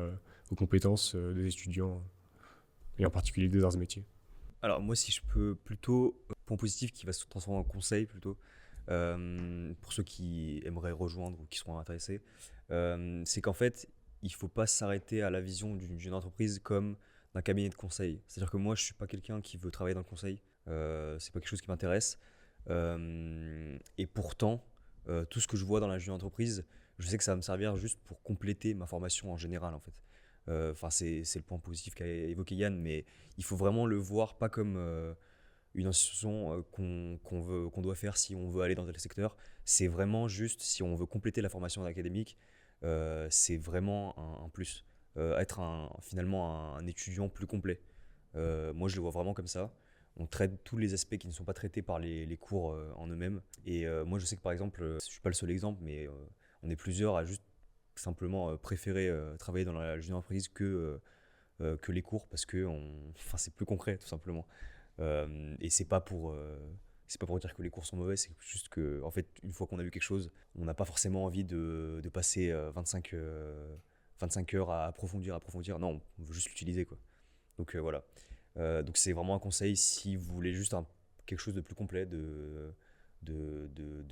aux compétences des étudiants et en particulier des arts et métiers. Alors moi, si je peux plutôt, point positif qui va se transformer en conseil plutôt, pour ceux qui aimeraient rejoindre ou qui seront intéressés, c'est qu'en fait, il ne faut pas s'arrêter à la vision d'une jeune entreprise comme d'un cabinet de conseil. C'est-à-dire que moi, je ne suis pas quelqu'un qui veut travailler dans le conseil, c'est pas quelque chose qui m'intéresse. Et pourtant, tout ce que je vois dans la jeune entreprise, je sais que ça va me servir juste pour compléter ma formation en général en fait. Enfin, c'est le point positif qu'a évoqué Yann, mais il faut vraiment le voir pas comme une institution qu'on doit faire si on veut aller dans tel secteur. C'est vraiment juste si on veut compléter la formation académique, c'est vraiment un plus. Être finalement un étudiant plus complet. Moi, je le vois vraiment comme ça. On traite tous les aspects qui ne sont pas traités par les cours en eux-mêmes. Et moi, je sais que par exemple, je ne suis pas le seul exemple, mais on est plusieurs à juste simplement préférer travailler dans la jeune entreprise que les cours parce que c'est plus concret tout simplement. Et c'est pas pour dire que les cours sont mauvais, c'est juste que en fait une fois qu'on a vu quelque chose, on n'a pas forcément envie de passer 25 heures à approfondir. Non, on veut juste l'utiliser quoi. Donc voilà. Donc c'est vraiment un conseil si vous voulez juste quelque chose de plus complet, de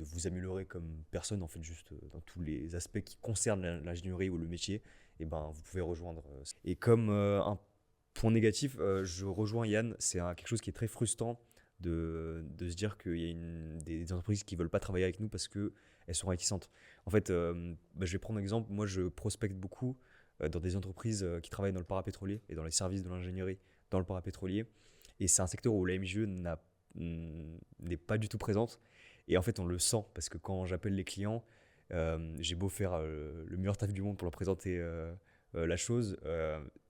vous améliorer comme personne en fait, juste dans tous les aspects qui concernent l'ingénierie ou le métier, et ben vous pouvez rejoindre. Et comme un point négatif, je rejoins Yann, c'est quelque chose qui est très frustrant de se dire qu'il y a des entreprises qui veulent pas travailler avec nous parce que elles sont réticentes. En fait, je vais prendre un exemple. Moi, je prospecte beaucoup dans des entreprises qui travaillent dans le parapétrolier et dans les services de l'ingénierie dans le parapétrolier. Et c'est un secteur où la MJE n'est pas du tout présente. Et en fait, on le sent parce que quand j'appelle les clients, j'ai beau faire le meilleur taf du monde pour leur présenter la chose,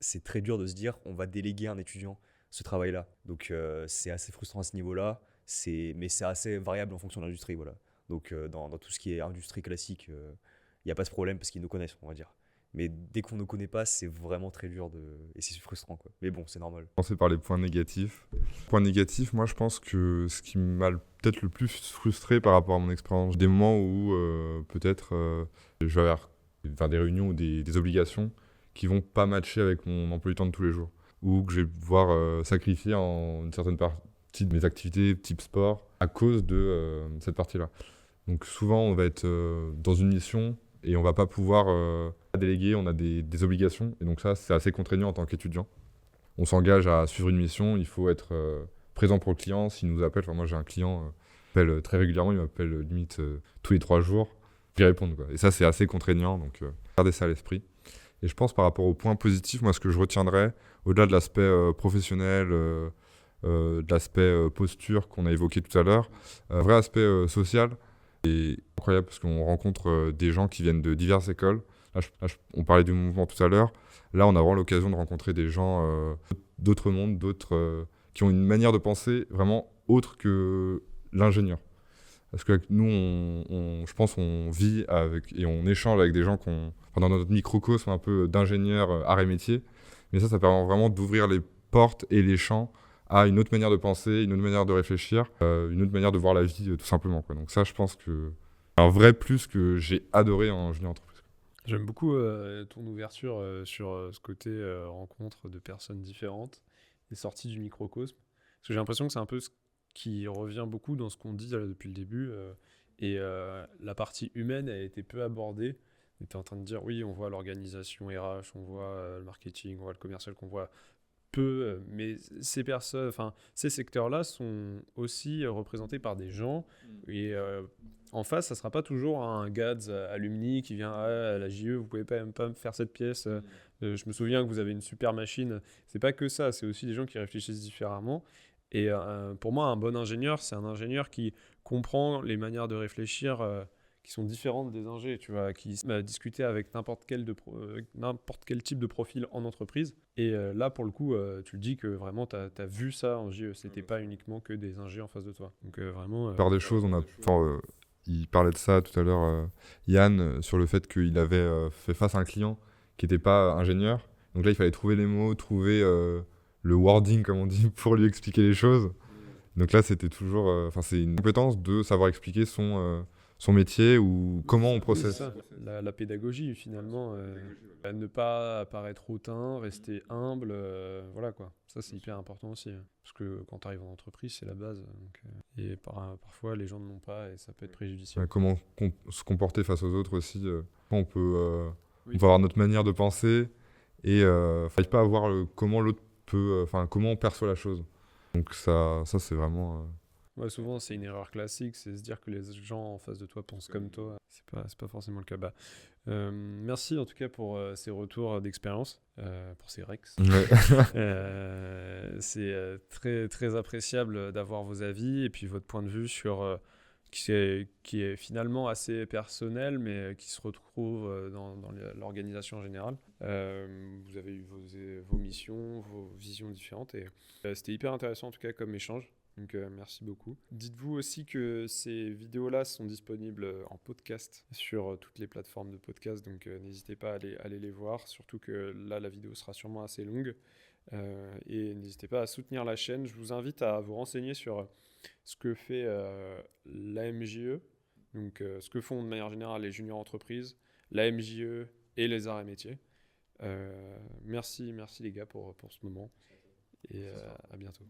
c'est très dur de se dire on va déléguer à un étudiant ce travail-là. Donc c'est assez frustrant à ce niveau-là, mais c'est assez variable en fonction de l'industrie. Voilà. Donc dans tout ce qui est industrie classique, il n'y a pas ce problème parce qu'ils nous connaissent, on va dire. Mais dès qu'on ne connaît pas, c'est vraiment très dur et c'est frustrant quoi. Mais bon, c'est normal. Commencer par les points négatifs. Point négatif, moi je pense que ce qui m'a peut-être le plus frustré par rapport à mon expérience, des moments où peut-être je vais avoir des réunions ou des obligations qui vont pas matcher avec mon emploi du temps de tous les jours, ou que je vais devoir sacrifier en une certaine partie de mes activités type sport à cause de cette partie-là. Donc souvent on va être dans une mission et on va pas pouvoir déléguer, on a des obligations, et donc ça c'est assez contraignant en tant qu'étudiant. On s'engage à suivre une mission, il faut être présent pour le client, s'il nous appelle, enfin moi j'ai un client qui m'appelle très régulièrement, il m'appelle limite tous les 3 jours, j'y réponds quoi. Et ça c'est assez contraignant, donc gardez ça à l'esprit. Et je pense par rapport aux points positifs, moi ce que je retiendrai, au-delà de l'aspect professionnel, de l'aspect posture qu'on a évoqué tout à l'heure, vrai aspect social, et incroyable parce qu'on rencontre des gens qui viennent de diverses écoles. On parlait du mouvement tout à l'heure. Là, on a vraiment l'occasion de rencontrer des gens d'autres mondes, qui ont une manière de penser vraiment autre que l'ingénieur. Parce que nous, je pense qu'on vit avec et on échange avec des gens dans notre microcosme un peu d'ingénieurs arts et métiers. Mais ça permet vraiment d'ouvrir les portes et les champs à une autre manière de penser, une autre manière de réfléchir, une autre manière de voir la vie, tout simplement, quoi. Donc ça, je pense que c'est un vrai plus que j'ai adoré en ingénierie entreprise. J'aime beaucoup ton ouverture sur ce côté rencontre de personnes différentes et sortie du microcosme. Parce que j'ai l'impression que c'est un peu ce qui revient beaucoup dans ce qu'on dit là, depuis le début. Et la partie humaine a été peu abordée. On était en train de dire, oui, on voit l'organisation RH, on voit le marketing, on voit le commercial, qu'on voit peu, mais ces secteurs-là sont aussi représentés par des gens, et en face, ça sera pas toujours un GADS alumni qui vient à la JE, vous pouvez pas me faire cette pièce, je me souviens que vous avez une super machine. C'est pas que ça, c'est aussi des gens qui réfléchissent différemment, Et pour moi, un bon ingénieur, c'est un ingénieur qui comprend les manières de réfléchir qui sont différentes des ingés, tu vois, qui va discuter avec n'importe quel type de profil en entreprise. Et là, pour le coup, tu le dis que vraiment, tu as vu ça en JE. C'était pas uniquement que des ingés en face de toi. Donc vraiment... Par des choses, il parlait de ça tout à l'heure, Yann, sur le fait qu'il avait fait face à un client qui n'était pas ingénieur. Donc là, il fallait trouver les mots, trouver le wording, comme on dit, pour lui expliquer les choses. Donc là, c'était toujours... c'est une compétence de savoir expliquer son métier ou comment on processe. C'est ça, la pédagogie, finalement. Ne pas apparaître hautain, rester humble, voilà quoi. Ça, c'est hyper important aussi. Parce que quand tu arrives en entreprise, c'est la base. Donc, et parfois, les gens ne l'ont pas et ça peut être préjudiciable. Comment se comporter face aux autres aussi. On peut avoir notre manière de penser et il ne faut pas avoir comment l'autre peut... comment on perçoit la chose. Donc ça c'est vraiment... Ouais, souvent, c'est une erreur classique, c'est se dire que les gens en face de toi pensent comme toi. C'est pas forcément le cas. Merci en tout cas pour ces retours d'expérience, pour ces Rex. Ouais. C'est très, très appréciable d'avoir vos avis et puis votre point de vue sur qui est finalement assez personnel, mais qui se retrouve dans l'organisation en général. Vous avez eu vos missions, vos visions différentes et c'était hyper intéressant en tout cas comme échange. Donc merci beaucoup. Dites-vous aussi que ces vidéos-là sont disponibles en podcast sur toutes les plateformes de podcast, donc n'hésitez pas à aller les voir, surtout que là la vidéo sera sûrement assez longue. Et n'hésitez pas à soutenir la chaîne. Je vous invite à vous renseigner sur ce que fait l'AMJE, donc ce que font de manière générale les juniors entreprises, l'AMJE et les arts et métiers. Merci les gars pour ce moment et à bientôt.